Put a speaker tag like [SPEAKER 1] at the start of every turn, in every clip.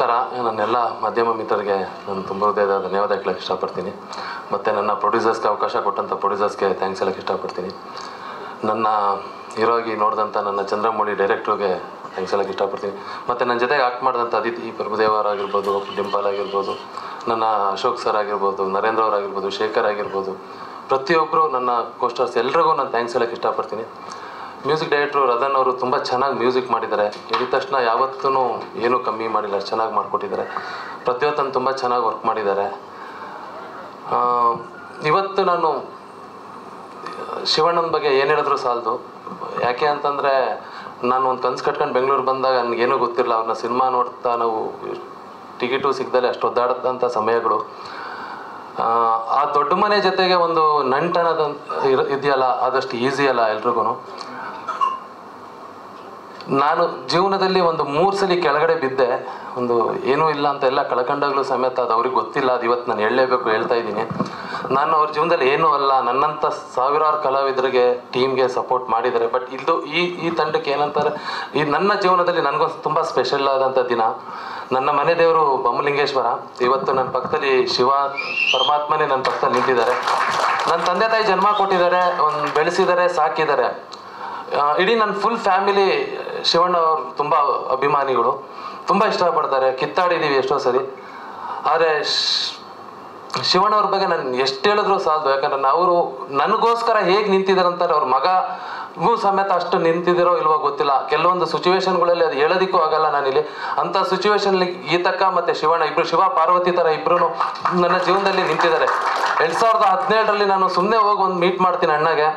[SPEAKER 1] ನಮಸ್ಕಾರ. ನನ್ನೆಲ್ಲ ಮಾಧ್ಯಮ ಮಿತ್ರರಿಗೆ ನಾನು ತುಂಬ ಹೃದಯದ ಧನ್ಯವಾದ ಹೇಳಕ್ಕೆ ಇಷ್ಟಪಡ್ತೀನಿ. ಮತ್ತು ನನ್ನ ಪ್ರೊಡ್ಯೂಸರ್ಸ್ಗೆ ಅವಕಾಶ ಕೊಟ್ಟಂಥ ಪ್ರೊಡ್ಯೂಸರ್ಸ್ಗೆ ಥ್ಯಾಂಕ್ಸ್ ಹೇಳಕ್ಕೆ ಇಷ್ಟಪಡ್ತೀನಿ. ನನ್ನ ಹೀರೋ ಆಗಿ ನೋಡಿದಂಥ ನನ್ನ ಚಂದ್ರಮೌಳಿ ಡೈರೆಕ್ಟ್ರಿಗೆ ಥ್ಯಾಂಕ್ಸ್ ಹೇಳಕ್ಕೆ ಇಷ್ಟಪಡ್ತೀನಿ. ಮತ್ತು ನನ್ನ ಜೊತೆಗೆ ಆಕ್ಟ್ ಮಾಡಿದಂಥ ಅದಿತಿ ಪ್ರಭುದೇವರಾಗಿರ್ಬೋದು, ಡಿಂಪಲ್ ಆಗಿರ್ಬೋದು, ನನ್ನ ಅಶೋಕ್ ಸರ್ ಆಗಿರ್ಬೋದು, ನರೇಂದ್ರ ಅವರಾಗಿರ್ಬೋದು, ಶೇಖರ್ ಆಗಿರ್ಬೋದು, ಪ್ರತಿಯೊಬ್ಬರು ನನ್ನ ಕೋಸ್ಟರ್ಸ್ ಎಲ್ರಿಗೂ ನಾನು ಥ್ಯಾಂಕ್ಸ್ ಹೇಳಕ್ಕೆ ಇಷ್ಟಪಡ್ತೀನಿ. ಮ್ಯೂಸಿಕ್ ಡೈರೆಕ್ಟ್ರು ರದನ್ ಅವರು ತುಂಬ ಚೆನ್ನಾಗಿ ಮ್ಯೂಸಿಕ್ ಮಾಡಿದ್ದಾರೆ. ಹೇಳಿದ ತಕ್ಷಣ ಯಾವತ್ತೂ ಏನೂ ಕಮ್ಮಿ ಮಾಡಿಲ್ಲ, ಅಷ್ಟು ಚೆನ್ನಾಗಿ ಮಾಡಿಕೊಟ್ಟಿದ್ದಾರೆ. ಪ್ರತಿಯೊತ್ತನ್ನು ತುಂಬ ಚೆನ್ನಾಗಿ ವರ್ಕ್ ಮಾಡಿದ್ದಾರೆ. ಇವತ್ತು ನಾನು ಶಿವಣ್ಣನ ಬಗ್ಗೆ ಏನು ಹೇಳಿದ್ರು ಸಾಲದು. ಯಾಕೆ ಅಂತಂದರೆ ನಾನು ಒಂದು ಕನ್ಸು ಕಟ್ಕೊಂಡು ಬೆಂಗಳೂರು ಬಂದಾಗ ನನಗೇನೂ ಗೊತ್ತಿರಲಿಲ್ಲ. ಅವ್ರನ್ನ ಸಿನಿಮಾ ನೋಡ್ತಾ ನಾವು ಟಿಕೆಟು ಸಿಗ್ದಲೆ ಅಷ್ಟು ಒದ್ದಾಡಿದಂಥ ಸಮಯಗಳು. ಆ ದೊಡ್ಡ ಮನೆ ಜೊತೆಗೆ ಒಂದು ನಂಟನದ ಇದೆಯಲ್ಲ, ಅದಷ್ಟು ಈಸಿ ಅಲ್ಲ ಎಲ್ರಿಗೂ. ನಾನು ಜೀವನದಲ್ಲಿ ಒಂದು 3 ಸಲ ಕೆಳಗಡೆ ಬಿದ್ದೆ. ಒಂದು ಏನೂ ಇಲ್ಲ ಅಂತ ಎಲ್ಲ ಕಳ್ಕೊಂಡಾಗಲೂ ಸಮೇತ ಅದು ಅವ್ರಿಗೆ ಗೊತ್ತಿಲ್ಲ. ಅದು ಇವತ್ತು ನಾನು ಹೇಳಲೇಬೇಕು, ಹೇಳ್ತಾ ಇದ್ದೀನಿ. ನಾನು ಅವ್ರ ಜೀವನದಲ್ಲಿ ಏನೂ ಅಲ್ಲ, ನನ್ನಂಥ ಸಾವಿರಾರು ಕಲಾವಿದರಿಗೆ ಟೀಮ್ಗೆ ಸಪೋರ್ಟ್ ಮಾಡಿದ್ದಾರೆ. ಬಟ್ ಇದು ಈ ತಂಡಕ್ಕೆ ಏನಂತಾರೆ, ಈ ನನ್ನ ಜೀವನದಲ್ಲಿ ನನಗೊಂದು ತುಂಬ ಸ್ಪೆಷಲ್ ಆದಂಥ ದಿನ. ನನ್ನ ಮನೆ ದೇವರು ಬೊಮ್ಮಲಿಂಗೇಶ್ವರ. ಇವತ್ತು ನನ್ನ ಪಕ್ಕದಲ್ಲಿ ಶಿವ ಪರಮಾತ್ಮನೇ ನನ್ನ ಪಕ್ಕದಲ್ಲಿ ನಿಂತಿದ್ದಾರೆ. ನನ್ನ ತಂದೆ ತಾಯಿ ಜನ್ಮ ಕೊಟ್ಟಿದ್ದಾರೆ, ಬೆಳೆಸಿದ್ದಾರೆ, ಸಾಕಿದ್ದಾರೆ. ಇಡೀ ನನ್ನ ಫುಲ್ ಫ್ಯಾಮಿಲಿ ಶಿವಣ್ಣ ಅವರು ತುಂಬ ಅಭಿಮಾನಿಗಳು, ತುಂಬ ಇಷ್ಟಪಡ್ತಾರೆ. ಕಿತ್ತಾಡಿದ್ದೀವಿ ಎಷ್ಟೋ ಸರಿ. ಆದರೆ ಶಿವಣ್ಣವ್ರ ಬಗ್ಗೆ ನಾನು ಎಷ್ಟು ಹೇಳಿದ್ರು ಸಾಲದು. ಯಾಕಂದ್ರೆ ಅವರು ನನಗೋಸ್ಕರ ಹೇಗೆ ನಿಂತಿದ್ದಾರೆ ಅಂತಾರೆ. ಅವ್ರ ಮಗಗೂ ಸಮೇತ ಅಷ್ಟು ನಿಂತಿದ್ದೀರೋ ಇಲ್ವೋ ಗೊತ್ತಿಲ್ಲ. ಕೆಲವೊಂದು ಸಿಚುವೇಶನ್ಗಳಲ್ಲಿ ಅದು ಹೇಳೋದಕ್ಕೂ ಆಗಲ್ಲ ನಾನಿಲ್ಲಿ. ಅಂಥ ಸಿಚುವೇಶನ್ಲಿ ಗೀತಕ್ಕ ಮತ್ತು ಶಿವಣ್ಣ ಇಬ್ಬರು, ಶಿವ ಪಾರ್ವತಿ ಥರ ಇಬ್ಬರು ನನ್ನ ಜೀವನದಲ್ಲಿ ನಿಂತಿದ್ದಾರೆ. 2017ರಲ್ಲಿ ನಾನು ಸುಮ್ಮನೆ ಹೋಗಿ ಒಂದು ಮೀಟ್ ಮಾಡ್ತೀನಿ ಅಣ್ಣಗೆ.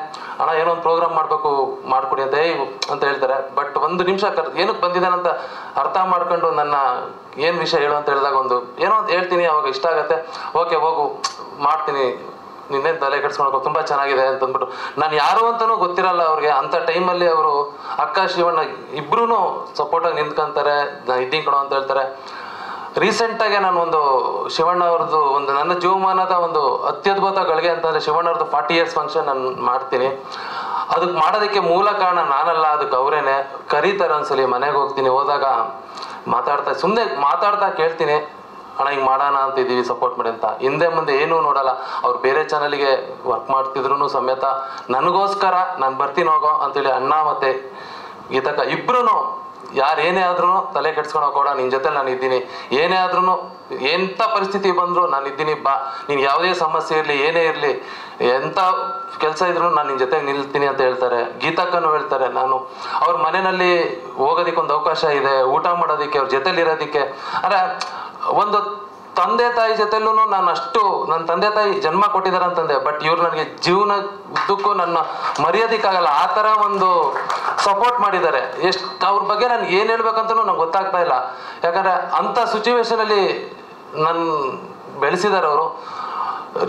[SPEAKER 1] ಅಣ್ಣ ಏನೋ ಒಂದು ಪ್ರೋಗ್ರಾಮ್ ಮಾಡಬೇಕು, ಮಾಡಿಕೊಡಿ ಅಂತ ಹೇಳ್ತಾರೆ. ಬಟ್ ಒಂದು ನಿಮಿಷ ಏನಕ್ಕೆ ಬಂದಿದ್ದಾನೆ ಅಂತ ಅರ್ಥ ಮಾಡ್ಕೊಂಡು ನನ್ನ ಏನು ವಿಷಯ ಹೇಳು ಅಂತ ಹೇಳಿದಾಗ ಏನೋ ಅಂತ ಹೇಳ್ತೀನಿ. ಅವಾಗ ಇಷ್ಟ ಆಗುತ್ತೆ, ಓಕೆ ಹೋಗು ಮಾಡ್ತೀನಿ, ನಿನ್ನೇನು ತಲೆ ಕೆಡ್ಸ್ಕೊಳಕ್ಕೆ ತುಂಬ ಚೆನ್ನಾಗಿದೆ ಅಂತಂದ್ಬಿಟ್ಟು. ನಾನು ಯಾರು ಅಂತಲೂ ಗೊತ್ತಿರಲ್ಲ ಅವ್ರಿಗೆ. ಅಂಥ ಟೈಮಲ್ಲಿ ಅವರು ಅಕ್ಕ ಶಿವಣ್ಣ ಇಬ್ಬರೂ ಸಪೋರ್ಟಾಗಿ ನಿಂತ್ಕೊಂತಾರೆ. ನಾನು ಇದ್ದೀನಿ ಕಣೋ ಅಂತ ಹೇಳ್ತಾರೆ. ರೀಸೆಂಟಾಗೆ ನಾನು ಒಂದು ಶಿವಣ್ಣ ಅವ್ರದ್ದು ಒಂದು ನನ್ನ ಜೀವಮಾನದ ಒಂದು ಅತ್ಯದ್ಭುತ ಗಳಿಗೆ ಅಂತಂದರೆ ಶಿವಣ್ಣವ್ರದ್ದು 40 years ಫಂಕ್ಷನ್ ನಾನು ಮಾಡ್ತೀನಿ. ಅದಕ್ಕೆ ಮಾಡೋದಕ್ಕೆ ಮೂಲ ಕಾರಣ ನಾನಲ್ಲ, ಅದಕ್ಕೆ ಅವರೇನೆ ಕರೀತಾರೆ. ಒಂದ್ಸಲಿ ಮನೆಗೆ ಹೋಗ್ತೀನಿ, ಹೋದಾಗ ಸುಮ್ಮನೆ ಮಾತಾಡ್ತಾ ಕೇಳ್ತೀನಿ, ಅಣ್ಣ ಹಿಂಗೆ ಮಾಡೋಣ ಅಂತಿದ್ದೀವಿ, ಸಪೋರ್ಟ್ ಮಾಡಿ ಅಂತ. ಹಿಂದೆ ಮುಂದೆ ಏನೂ ನೋಡಲ್ಲ. ಅವ್ರು ಬೇರೆ ಚಾನಲ್ಗೆ ವರ್ಕ್ ಮಾಡ್ತಿದ್ರು ಸಮೇತ ನನಗೋಸ್ಕರ ನಾನು ಬರ್ತೀನಿ ಹೋಗೋ ಅಂತೇಳಿ ಅಣ್ಣ ಮತ್ತು ಗೀತಕ್ಕ ಇಬ್ಬರೂ ಯಾರು ಏನೇ ಆದ್ರೂ ತಲೆ ಕೆಡ್ಸ್ಕೊಳೋ ಕೂಡ ನಿನ್ನ ಜೊತೆ ನಾನು ಇದ್ದೀನಿ, ಏನೇ ಆದ್ರೂ ಎಂಥ ಪರಿಸ್ಥಿತಿ ಬಂದರೂ ನಾನು ಇದ್ದೀನಿ, ಬಾ, ನೀನು ಯಾವುದೇ ಸಮಸ್ಯೆ ಇರಲಿ, ಏನೇ ಇರಲಿ, ಎಂಥ ಕೆಲಸ ಇದ್ರೂ ನಾನು ನಿನ್ನ ಜೊತೆಗೆ ನಿಲ್ತೀನಿ ಅಂತ ಹೇಳ್ತಾರೆ. ಗೀತಕ್ಕನೂ ಹೇಳ್ತಾರೆ. ನಾನು ಅವ್ರ ಮನೆಯಲ್ಲಿ ಹೋಗೋದಕ್ಕೆ ಒಂದು ಅವಕಾಶ ಇದೆ, ಊಟ ಮಾಡೋದಕ್ಕೆ, ಅವ್ರ ಜೊತೆಲಿರೋದಕ್ಕೆ. ಅಂದರೆ ಒಂದು ತಂದೆ ತಾಯಿ ಜೊತೆಲೂ ನಾನು ಅಷ್ಟು, ನನ್ನ ತಂದೆ ತಾಯಿ ಜನ್ಮ ಕೊಟ್ಟಿದ್ದಾರೆ ಅಂತಂದೆ. ಬಟ್ ಇವ್ರು ನನಗೆ ಜೀವನ ಉದ್ದಕ್ಕೂ ನನ್ನ ಮರೆಯೋದಕ್ಕಾಗಲ್ಲ, ಆ ಥರ ಒಂದು ಸಪೋರ್ಟ್ ಮಾಡಿದ್ದಾರೆ. ಅವ್ರ ಬಗ್ಗೆ ನಾನು ಏನು ಹೇಳ್ಬೇಕಂತನೂ ನಂಗೆ ಗೊತ್ತಾಗ್ತಾ ಇಲ್ಲ. ಯಾಕಂದರೆ ಅಂಥ ಸಿಚುವೇಶನಲ್ಲಿ ನಾನು ಬೆಳೆಸಿದ್ದಾರೆ ಅವರು.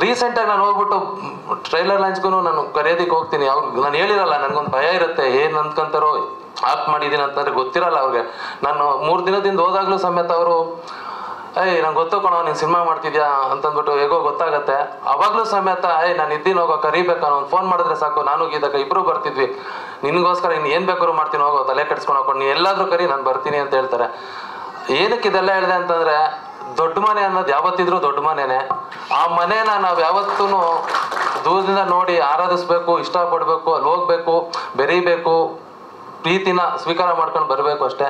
[SPEAKER 1] ರೀಸೆಂಟಾಗಿ ನಾನು ಹೋಗ್ಬಿಟ್ಟು ಟ್ರೈಲರ್ ಲಾಂಚ್ಗೂ ನಾನು ಕರೆಯೋದಕ್ಕೆ ಹೋಗ್ತೀನಿ. ನಾನು ಹೇಳಿರಲ್ಲ, ನನಗೊಂದು ಭಯ ಇರುತ್ತೆ, ಏನು ಅಂದ್ಕೊಂತಾರೋ ಆಕ್ಟ್ ಮಾಡಿದ್ದೀನಿ ಅಂತಂದರೆ ಗೊತ್ತಿರಲ್ಲ ಅವ್ರಿಗೆ. ನಾನು 3 ದಿನದಿಂದ ಹೋದಾಗಲೂ ಸಮೇತ ಅವರು ನಂಗೆ ಗೊತ್ತು ಕಣೋ ನೀನು ಸಿನಿಮಾ ಮಾಡ್ತಿದ್ಯಾ ಅಂತಂದ್ಬಿಟ್ಟು ಹೇಗೋ ಗೊತ್ತಾಗತ್ತೆ. ಅವಾಗಲೂ ಸಮೇತ ನಾನು ಇದ್ದೀನಿ ಹೋಗೋ, ಕರಿಬೇಕು, ಒಂದು ಫೋನ್ ಮಾಡಿದ್ರೆ ಸಾಕು, ನಾನು ಗೀತಕ್ಕ ಇಬ್ಬರು ಬರ್ತಿದ್ವಿ, ನಿನಗೋಸ್ಕರ ಇನ್ನು ಏನು ಬೇಕಾದ್ರೂ ಮಾಡ್ತೀನಿ, ಹೋಗೋ, ತಲೆ ಕೆಡ್ಸ್ಕೊಂಡು ಹಾಕೊಂಡು ನೀನು ಎಲ್ಲಾದರೂ ಕರಿ, ನಾನು ಬರ್ತೀನಿ ಅಂತ ಹೇಳ್ತಾರೆ. ಏನಕ್ಕೆ ಇದೆಲ್ಲ ಹೇಳಿದೆ ಅಂತಂದರೆ, ದೊಡ್ಡ ಮನೆ ಅನ್ನೋದು ಯಾವತ್ತಿದ್ರೂ ದೊಡ್ಡ ಮನೆಯೇ. ಆ ಮನೇನ ನಾವು ಯಾವತ್ತೂ ದೂರದಿಂದ ನೋಡಿ ಆರಾಧಿಸ್ಬೇಕು, ಇಷ್ಟಪಡಬೇಕು, ಅಲ್ಲಿ ಹೋಗ್ಬೇಕು, ಬೆರೀಬೇಕು, ಪ್ರೀತಿನ ಸ್ವೀಕಾರ ಮಾಡ್ಕೊಂಡು ಬರಬೇಕು ಅಷ್ಟೇ.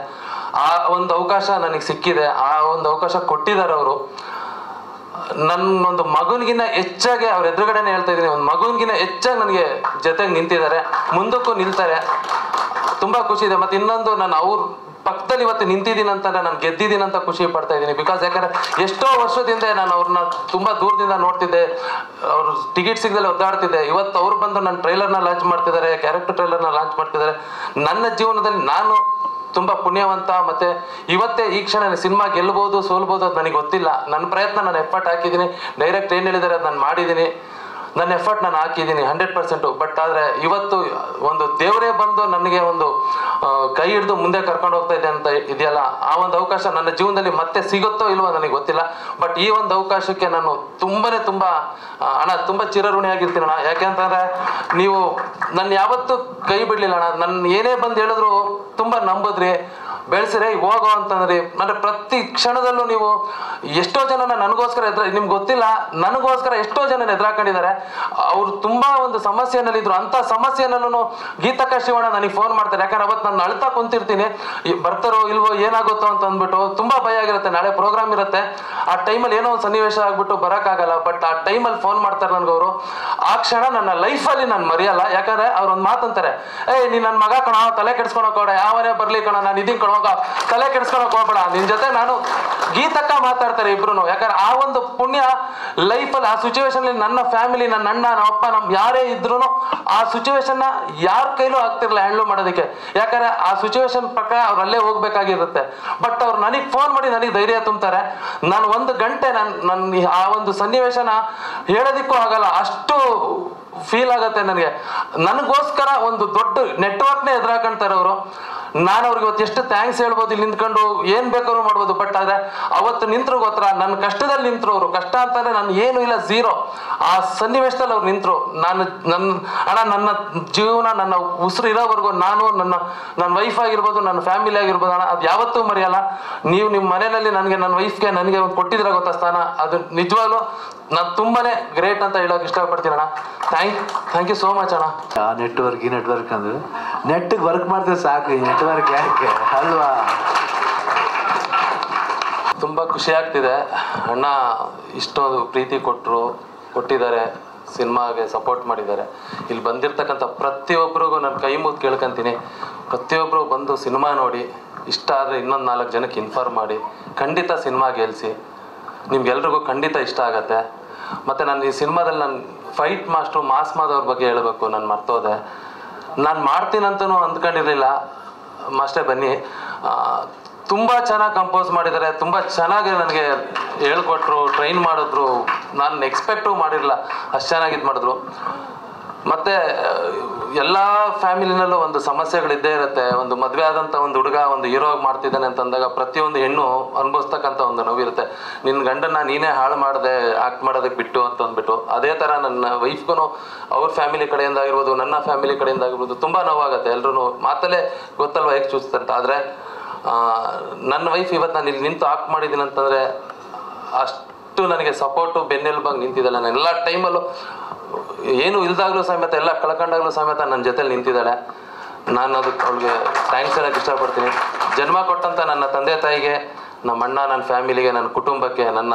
[SPEAKER 1] ಆ ಒಂದು ಅವಕಾಶ ನನಗೆ ಸಿಕ್ಕಿದೆ, ಆ ಒಂದು ಅವಕಾಶ ಕೊಟ್ಟಿದ್ದಾರೆ ಅವರು. ನನ್ನೊಂದು ಮಗನಿಗಿನ್ನ ಹೆಚ್ಚಾಗಿ ಅವ್ರ ಎದುರುಗಡೆನೇ ಹೇಳ್ತಾ ಇದ್ದೀನಿ, ಒಂದು ಮಗನಿಗಿನ್ನ ಹೆಚ್ಚಾಗಿ ನನಗೆ ಜೊತೆಗೆ ನಿಂತಿದ್ದಾರೆ, ಮುಂದಕ್ಕೂ ನಿಲ್ತಾರೆ. ತುಂಬ ಖುಷಿ ಇದೆ. ಮತ್ತು ಇನ್ನೊಂದು, ನಾನು ಅವ್ರ ಪಕ್ಕದಲ್ಲಿ ಇವತ್ತು ನಿಂತಿದ್ದೀನಿ ಅಂತಂದರೆ ನಾನು ಗೆದ್ದಿದ್ದೀನಿ ಅಂತ ಖುಷಿ ಪಡ್ತಾ ಇದ್ದೀನಿ. ಬಿಕಾಸ್ ಯಾಕಂದರೆ ಎಷ್ಟೋ ವರ್ಷದಿಂದ ನಾನು ಅವ್ರನ್ನ ತುಂಬ ದೂರದಿಂದ ನೋಡ್ತಿದ್ದೆ, ಅವ್ರು ಟಿಕೆಟ್ ಸಿಗದಲ್ಲಿ ಒದ್ದಾಡ್ತಿದ್ದೆ. ಇವತ್ತು ಅವ್ರು ಬಂದು ನನ್ನ ಟ್ರೈಲರ್ನ ಲಾಂಚ್ ಮಾಡ್ತಿದ್ದಾರೆ, ಕ್ಯಾರೆಕ್ಟರ್ ಟ್ರೈಲರ್ನ ಲಾಂಚ್ ಮಾಡ್ತಿದ್ದಾರೆ. ನನ್ನ ಜೀವನದಲ್ಲಿ ನಾನು ತುಂಬ ಪುಣ್ಯವಂತ. ಮತ್ತು ಇವತ್ತೇ ಈ ಕ್ಷಣ ಸಿನಿಮಾ ಗೆಲ್ಬೋದು ಸೋಲ್ಬೋದು ಅದು ನನಗೆ ಗೊತ್ತಿಲ್ಲ. ನನ್ನ ಪ್ರಯತ್ನ, ನಾನು ಎಫರ್ಟ್ ಹಾಕಿದ್ದೀನಿ. ಡೈರೆಕ್ಟ್ ಏನು ಹೇಳಿದ್ದಾರೆ ಅದು ನಾನು ಮಾಡಿದ್ದೀನಿ. ನನ್ನ ಎಫರ್ಟ್ ನಾನು ಹಾಕಿದ್ದೀನಿ 100%. ಬಟ್ ಆದರೆ ಇವತ್ತು ಒಂದು ದೇವರೇ ಬಂದು ನನಗೆ ಒಂದು ಕೈ ಹಿಡಿದು ಮುಂದೆ ಕರ್ಕೊಂಡು ಹೋಗ್ತಾ ಇದೆ ಅಂತ ಇದೆಯಲ್ಲ, ಆ ಒಂದು ಅವಕಾಶ ನನ್ನ ಜೀವನದಲ್ಲಿ ಮತ್ತೆ ಸಿಗುತ್ತೋ ಇಲ್ವೋ ನನಗೆ ಗೊತ್ತಿಲ್ಲ. ಬಟ್ ಈ ಒಂದು ಅವಕಾಶಕ್ಕೆ ನಾನು ತುಂಬ ಅಣ್ಣ ತುಂಬ ಚಿರಋಣಿಯಾಗಿರ್ತೀನಿ ಅಣ್ಣ. ಯಾಕೆಂತಂದರೆ ನೀವು ನನ್ನ ಯಾವತ್ತೂ ಕೈ ಬಿಡಲಿಲ್ಲ ಅಣ್ಣ. ನನ್ನ ಏನೇ ಬಂದು ಹೇಳಿದ್ರು ತುಂಬ ನಂಬಿದ್ರಿ, ಬೆಳೆಸಿರಿ, ಹೋಗೋ ಅಂತಂದ್ರಿ. ಅಂದರೆ ಪ್ರತಿ ಕ್ಷಣದಲ್ಲೂ ನೀವು ಎಷ್ಟೋ ಜನ ನನಗೋಸ್ಕರ ನಿಮ್ಗೆ ಗೊತ್ತಿಲ್ಲ, ನನಗೋಸ್ಕರ ಎಷ್ಟೋ ಜನ ಎದುರಾಕೊಂಡಿದ್ದಾರೆ. ಅವರು ತುಂಬ ಒಂದು ಸಮಸ್ಯೆನಲ್ಲಿದ್ದರು. ಅಂಥ ಸಮಸ್ಯೆನಲ್ಲೂ ಗೀತಕ್ಕ ಶಿವಣ್ಣ ನನಗೆ ಫೋನ್ ಮಾಡ್ತಾರೆ. ಯಾಕಂದ್ರೆ ಅವತ್ತು ನಾನು ಅಳ್ತಾ ಕುಂತಿರ್ತೀನಿ, ಬರ್ತಾರೋ ಇಲ್ವೋ ಏನಾಗುತ್ತೋ ಅಂತ ಅಂದ್ಬಿಟ್ಟು ತುಂಬ ಭಯ ಆಗಿರುತ್ತೆ. ನಾಳೆ ಪ್ರೋಗ್ರಾಮ್ ಇರುತ್ತೆ, ಆ ಟೈಮಲ್ಲಿ ಏನೋ ಒಂದು ಸನ್ನಿವೇಶ ಆಗ್ಬಿಟ್ಟು ಬರೋಕ್ಕಾಗಲ್ಲ. ಬಟ್ ಆ ಟೈಮಲ್ಲಿ ಫೋನ್ ಮಾಡ್ತಾರೆ ನನಗವರು. ಆ ಕ್ಷಣ ನನ್ನ ಲೈಫಲ್ಲಿ ನಾನು ಮರೆಯಲ್ಲ. ಯಾಕಂದರೆ ಅವ್ರೊಂದು ಮಾತಂತಾರೆ, ನೀನು ನನ್ನ ಮಗ ಕಣ, ತಲೆ ಕೆಡ್ಸ್ಕೊಳಕ್ ಹೋಡ, ಯಾವನೇ ಬರಲಿ ಕಣ, ನಾನು ಇದೀನಿ ಕಣ, ತಲೆ ಕೆಡ್ಸ್ಕೊಳಕ್ ಹೋಗ್ಬೇಡ, ನಿನ್ ಜೊತೆ ನಾನು ಗೀತಕ್ಕ ಮಾತಾಡ್ತಾರೆ ಇಬ್ರು. ಯಾಕಂದ್ರೆ ಆ ಒಂದು ಪುಣ್ಯ ಲೈಫಲ್ಲಿ ಆ ಸಿಚುವೇಶನ್ ನನ್ನ ಫ್ಯಾಮಿಲಿ, ನನ್ನ ಅಣ್ಣ, ನಮ್ಮ ಅಪ್ಪ, ಯಾರೇ ಇದ್ರು ಆ ಸಿಚುವೇಶನ್ ಯಾರ ಕೈಲೂ ಆಗ್ತಿರ್ಲಿಲ್ಲ ಹ್ಯಾಂಡ್ಲ್ ಮಾಡೋದಕ್ಕೆ. ಯಾಕಂದ್ರೆ ಆ ಸಿಚುವೇಶನ್ ಪ್ರಕಾರ ಅವ್ರು ಅಲ್ಲೇ ಹೋಗ್ಬೇಕಾಗಿರುತ್ತೆ. ಬಟ್ ಅವ್ರು ನನಗೆ ಫೋನ್ ಮಾಡಿ ನನಗೆ ಧೈರ್ಯ ತುಂಬ್ತಾರೆ. ನಾನು 1 ಗಂಟೆ ನನ್ನ ಆ ಒಂದು ಸನ್ನಿವೇಶನ ಹೇಳೋದಿಕ್ಕೂ ಆಗಲ್ಲ, ಅಷ್ಟು ಫೀಲ್ ಆಗುತ್ತೆ ನನಗೆ. ನನಗೋಸ್ಕರ ಒಂದು ದೊಡ್ಡ ನೆಟ್ವರ್ಕ್ನೇ ಎದುರಾಕೊಂತಾರೆ ಅವರು. ನಾನು ಅವ್ರಿಗೆ ಇವತ್ತು ಎಷ್ಟು ಥ್ಯಾಂಕ್ಸ್ ಹೇಳ್ಬೋದು, ಇಲ್ಲಿ ನಿಂತ್ಕೊಂಡು ಏನು ಬೇಕಾದ್ರೂ ಮಾಡ್ಬೋದು. ಬಟ್ ಆದರೆ ಅವತ್ತು ನಿಂತರು ಗೊತ್ತರ, ನನ್ನ ಕಷ್ಟದಲ್ಲಿ ನಿಂತರು ಅವರು. ಕಷ್ಟ ಅಂತಂದರೆ ನಾನು ಏನೂ ಇಲ್ಲ, ಝೀರೋ. ಆ ಸನ್ನಿವೇಶದಲ್ಲಿ ಅವ್ರು ನಿಂತರು. ನನ್ನ ಜೀವನ, ನನ್ನ ಉಸಿರು ಇರೋವರೆಗೂ ನಾನು ನನ್ನ ವೈಫ್ ಆಗಿರ್ಬೋದು, ನನ್ನ ಫ್ಯಾಮಿಲಿ ಆಗಿರ್ಬೋದು ಅಣ್ಣ, ಅದು ಯಾವತ್ತೂ ಮರೆಯಲ್ಲ. ನೀವು ನಿಮ್ಮ ಮನೆಯಲ್ಲಿ ನನ್ನ ವೈಫ್ಗೆ ನನಗೆ ಒಂದು ಕೊಟ್ಟಿದ್ರೆ ಗೊತ್ತಾ ಸ್ಥಾನ, ಅದು ನಿಜವಾಗ್ಲೂ ನಾನು ತುಂಬಾನೇ ಗ್ರೇಟ್ ಅಂತ ಹೇಳೋಕೆ ಇಷ್ಟಪಡ್ತೀನಿ ಅಣ್ಣ. ಥ್ಯಾಂಕ್ ಯು ಸೋ ಮಚ್ ಅಣ್ಣ.
[SPEAKER 2] ಆ ನೆಟ್ವರ್ಕ್ ಅಂದ್ರೆ ನೆಟ್ಟಿಗೆ ವರ್ಕ್ ಮಾಡ್ತೀವಿ ಸಾಕು, ಈ ನೆಟ್ವರ್ಕ್ ಯಾಕೆ ಅಲ್ವಾ?
[SPEAKER 1] ತುಂಬ ಖುಷಿ ಆಗ್ತಿದೆ. ಅಣ್ಣ ಇಷ್ಟೊಂದು ಪ್ರೀತಿ ಕೊಟ್ಟಿದ್ದಾರೆ, ಸಿನಿಮಾಗೆ ಸಪೋರ್ಟ್ ಮಾಡಿದ್ದಾರೆ. ಇಲ್ಲಿ ಬಂದಿರ್ತಕ್ಕಂಥ ಪ್ರತಿಯೊಬ್ಬರಿಗೂ ನಾನು ಕೈ ಮುದ್ದು ಕೇಳ್ಕೊಂತೀನಿ, ಪ್ರತಿಯೊಬ್ಬರು ಬಂದು ಸಿನಿಮಾ ನೋಡಿ ಇಷ್ಟ ಆದರೆ ಇನ್ನೊಂದು 4 ಜನಕ್ಕೆ ಇನ್ಫಾರ್ಮ್ ಮಾಡಿ, ಖಂಡಿತ ಸಿನಿಮಾ ಗೆಲ್ಲಿಸಿ. ನಿಮ್ಗೆಲ್ರಿಗೂ ಖಂಡಿತ ಇಷ್ಟ ಆಗತ್ತೆ. ಮತ್ತು ನಾನು ಈ ಸಿನಿಮಾದಲ್ಲಿ ನಾನು ಫೈಟ್ ಮಾಸ್ಟ್ರು ಮಾಸ್ಮಾದವ್ರ ಬಗ್ಗೆ ಹೇಳಬೇಕು, ನಾನು ಮರ್ತೋದೆ. ನಾನು ಮಾಡ್ತೀನಂತನೂ ಅಂದ್ಕೊಂಡಿರಲಿಲ್ಲ. ಮಾಸ್ಟೇ ಬನ್ನಿ, ತುಂಬ ಚೆನ್ನಾಗಿ ಕಂಪೋಸ್ ಮಾಡಿದ್ದಾರೆ, ತುಂಬ ಚೆನ್ನಾಗಿ ನನಗೆ ಹೇಳ್ಕೊಟ್ರು, ಟ್ರೈನ್ ಮಾಡಿದ್ರು. ನಾನು ಎಕ್ಸ್ಪೆಕ್ಟೂ ಮಾಡಿರಲಿಲ್ಲ ಅಷ್ಟು ಚೆನ್ನಾಗಿ ಇದು ಮಾಡಿದ್ರು. ಮತ್ತು ಎಲ್ಲ ಫ್ಯಾಮಿಲಿನಲ್ಲೂ ಒಂದು ಸಮಸ್ಯೆಗಳಿದ್ದೇ ಇರುತ್ತೆ. ಒಂದು ಮದುವೆ ಆದಂಥ ಒಂದು ಹುಡುಗ ಒಂದು ಹೀರೋಗಿ ಮಾಡ್ತಿದ್ದಾನೆ ಅಂತಂದಾಗ ಪ್ರತಿಯೊಂದು ಹೆಣ್ಣು ಅನುಭವಿಸ್ತಕ್ಕಂಥ ಒಂದು ನೋವಿರುತ್ತೆ. ನಿನ್ನ ಗಂಡನ್ನ ನೀನೇ ಹಾಳು ಮಾಡಿದೆ ಆಕ್ಟ್ ಮಾಡೋದಕ್ಕೆ ಬಿಟ್ಟು ಅಂತ ಅಂದ್ಬಿಟ್ಟು. ಅದೇ ಥರ ನನ್ನ ವೈಫ್ಗೂ ಅವ್ರ ಫ್ಯಾಮಿಲಿ ಕಡೆಯಿಂದ ಆಗಿರ್ಬೋದು, ನನ್ನ ಫ್ಯಾಮಿಲಿ ಕಡೆಯಿಂದ ಆಗಿರ್ಬೋದು ತುಂಬ ನೋವಾಗುತ್ತೆ. ಎಲ್ಲರೂ ಮಾತಲ್ಲೇ ಗೊತ್ತಲ್ವ ಹೇಗೆ ಚೂಸ್ತಾರೆ ಅಂತ. ಆದರೆ ನನ್ನ ವೈಫ್ ಇವತ್ತು ನಾನು ಇಲ್ಲಿ ನಿಂತು ಆಕ್ಟ್ ಮಾಡಿದ್ದೀನಿ ಅಂತಂದರೆ ಅಷ್ಟು ನನಗೆ ಸಪೋರ್ಟು ಬೆನ್ನೆಲುಬಾಗಿ ನಿಂತಿದ್ದಾಳೆ. ನಾನು ಎಲ್ಲ ಟೈಮಲ್ಲೂ ಏನು ಇಲ್ದಾಗಲೂ ಸಮೇತ, ಎಲ್ಲ ಕಳ್ಕೊಂಡಾಗಲೂ ಸಮೇತ ನನ್ನ ಜೊತೆಲಿ ನಿಂತಿದ್ದಾಳೆ. ನಾನು ಅದಕ್ಕೆ ಅವಳಿಗೆ ಥ್ಯಾಂಕ್ಸ್ ಹೇಳೋಕ್ಕೆ ಇಷ್ಟಪಡ್ತೀನಿ. ಜನ್ಮ ಕೊಟ್ಟಂಥ ನನ್ನ ತಂದೆ ತಾಯಿಗೆ, ನಮ್ಮ ಅಣ್ಣ, ನನ್ನ ಫ್ಯಾಮಿಲಿಗೆ, ನನ್ನ ಕುಟುಂಬಕ್ಕೆ, ನನ್ನ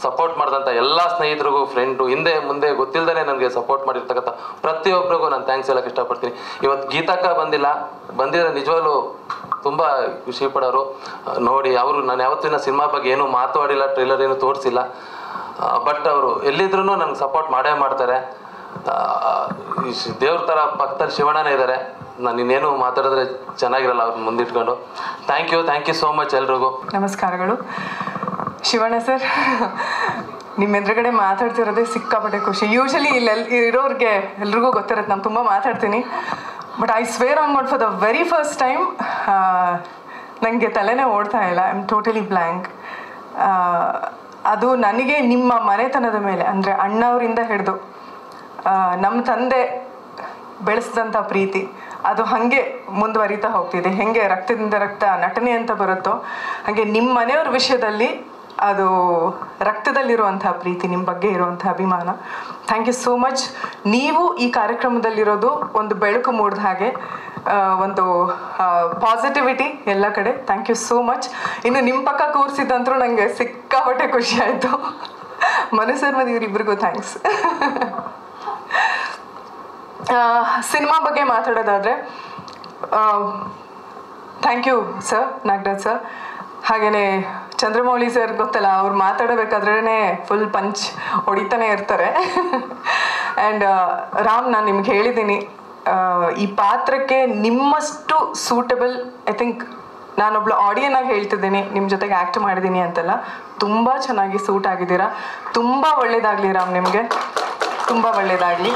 [SPEAKER 1] ಸಪೋರ್ಟ್ ಮಾಡಿದಂಥ ಎಲ್ಲ ಸ್ನೇಹಿತರಿಗೂ, ಫ್ರೆಂಡು, ಹಿಂದೆ ಮುಂದೆ ಗೊತ್ತಿಲ್ಲದೇ ನನಗೆ ಸಪೋರ್ಟ್ ಮಾಡಿರ್ತಕ್ಕಂಥ ಪ್ರತಿಯೊಬ್ಬರಿಗೂ ನಾನು ಥ್ಯಾಂಕ್ಸ್ ಹೇಳೋಕ್ಕೆ ಇಷ್ಟಪಡ್ತೀನಿ. ಇವತ್ತು ಗೀತಕ್ಕ ಬಂದಿರೋ ನಿಜವಾಗ್ಲೂ ತುಂಬ ಖುಷಿ ಪಡೋರು ನೋಡಿ. ಅವರು ನಾನು ಯಾವತ್ತಿನ ಸಿನಿಮಾ ಬಗ್ಗೆ ಏನೂ ಮಾತಾಡಿಲ್ಲ, ಟ್ರೈಲರ್ ಏನೂ ತೋರಿಸಿಲ್ಲ. ಬಟ್ ಅವರು ಎಲ್ಲಿದ್ರೂ ನನಗೆ ಸಪೋರ್ಟ್ ಮಾಡೇ ಮಾಡ್ತಾರೆ. ದೇವ್ರ ಥರ ಪಕ್ಕದಲ್ಲಿ ಶಿವಣ್ಣನೇ ಇದ್ದಾರೆ. ನಾನು ಇನ್ನೇನು ಮಾತಾಡಿದ್ರೆ ಚೆನ್ನಾಗಿರಲ್ಲ ಅವ್ರನ್ನ ಮುಂದಿಟ್ಕೊಂಡು. ಥ್ಯಾಂಕ್ ಯು ಸೋ ಮಚ್ ಎಲ್ರಿಗೂ.
[SPEAKER 3] ನಮಸ್ಕಾರಗಳು. ಶಿವಣ್ಣ ಸರ್, ನಿಮ್ಮ ಎದುರುಗಡೆ ಮಾತಾಡ್ತಿರೋದೇ ಸಿಕ್ಕಾಪಟ್ಟೆ ಖುಷಿ. ಯೂಶಲಿ ಇಲ್ಲಿ ಇರೋರಿಗೆ ಎಲ್ರಿಗೂ ಗೊತ್ತಿರುತ್ತೆ ನಾನು ತುಂಬ ಮಾತಾಡ್ತೀನಿ. But I square on god for the very first time ನನಗೆ ತಲೆನೇ ಓಡ್ತಾ ಇಲ್ಲ. I am totally blank. ಅದು ನನಗೆ ನಿಮ್ಮ ಮನೆತನದ ಮೇಲೆ, ಅಂದರೆ ಅಣ್ಣವರಿಂದ ಹಿಡಿದು ನಮ್ಮ ತಂದೆ ಬೆಳೆಸಿದಂಥ ಪ್ರೀತಿ ಅದು ಹಾಗೆ ಮುಂದುವರಿತಾ ಹೋಗ್ತಿದೆ. ಹೆಂಗೆ ರಕ್ತದಿಂದ ರಕ್ತ ನಟನೆ ಅಂತ ಬರುತ್ತೋ ಹಾಗೆ ನಿಮ್ಮ ಮನೆಯವ್ರ ವಿಷಯದಲ್ಲಿ ಅದು ರಕ್ತದಲ್ಲಿರುವಂಥ ಪ್ರೀತಿ, ನಿಮ್ಮ ಬಗ್ಗೆ ಇರುವಂಥ ಅಭಿಮಾನ. Thank you so much. ನೀವು ಈ ಕಾರ್ಯಕ್ರಮದಲ್ಲಿರೋದು ಒಂದು ಬೆಳಕು ಮೂಡಿದ ಹಾಗೆ, ಒಂದು ಪಾಸಿಟಿವಿಟಿ ಎಲ್ಲ ಕಡೆ. Thank you so much. ಇನ್ನು ನಿಮ್ಮ ಪಕ್ಕ ಕೂರಿಸಿದಂತರೂ ನನಗೆ ಸಿಕ್ಕಾಪಟ್ಟೆ ಖುಷಿ ಆಯಿತು. ಮನಸ್ಸರ್ ಮತ್ತು ಇವರಿಬ್ಬರಿಗೂ ಥ್ಯಾಂಕ್ಸ್. ಸಿನಿಮಾ ಬಗ್ಗೆ ಮಾತಾಡೋದಾದರೆ thank you sir, Nagaraj sir. ಹಾಗೆಯೇ ಚಂದ್ರಮೌಳಿ ಸರ್ ಗೊತ್ತಲ್ಲ, ಅವ್ರು ಮಾತಾಡಬೇಕಾದ್ರೇ ಫುಲ್ ಪಂಚ್ ಹೊಡಿತಾನೆ ಇರ್ತಾರೆ. ಆ್ಯಂಡ್ ರಾಮ್, ನಾನು ನಿಮ್ಗೆ ಹೇಳಿದ್ದೀನಿ, ಈ ಪಾತ್ರಕ್ಕೆ ನಿಮ್ಮಷ್ಟು ಸೂಟಬಲ್ ಐ ಥಿಂಕ್ ನಾನೊಬ್ಳು ಆಡಿಯನ್ ಆಗಿ ಹೇಳ್ತಿದ್ದೀನಿ, ನಿಮ್ಮ ಜೊತೆಗೆ ಆ್ಯಕ್ಟ್ ಮಾಡಿದ್ದೀನಿ ಅಂತೆಲ್ಲ. ತುಂಬ ಚೆನ್ನಾಗಿ ಸೂಟ್ ಆಗಿದ್ದೀರಾ. ತುಂಬ ಒಳ್ಳೇದಾಗಲಿ ರಾಮ್ ನಿಮಗೆ. ತುಂಬ ಒಳ್ಳೆಯದಾಗಲಿ.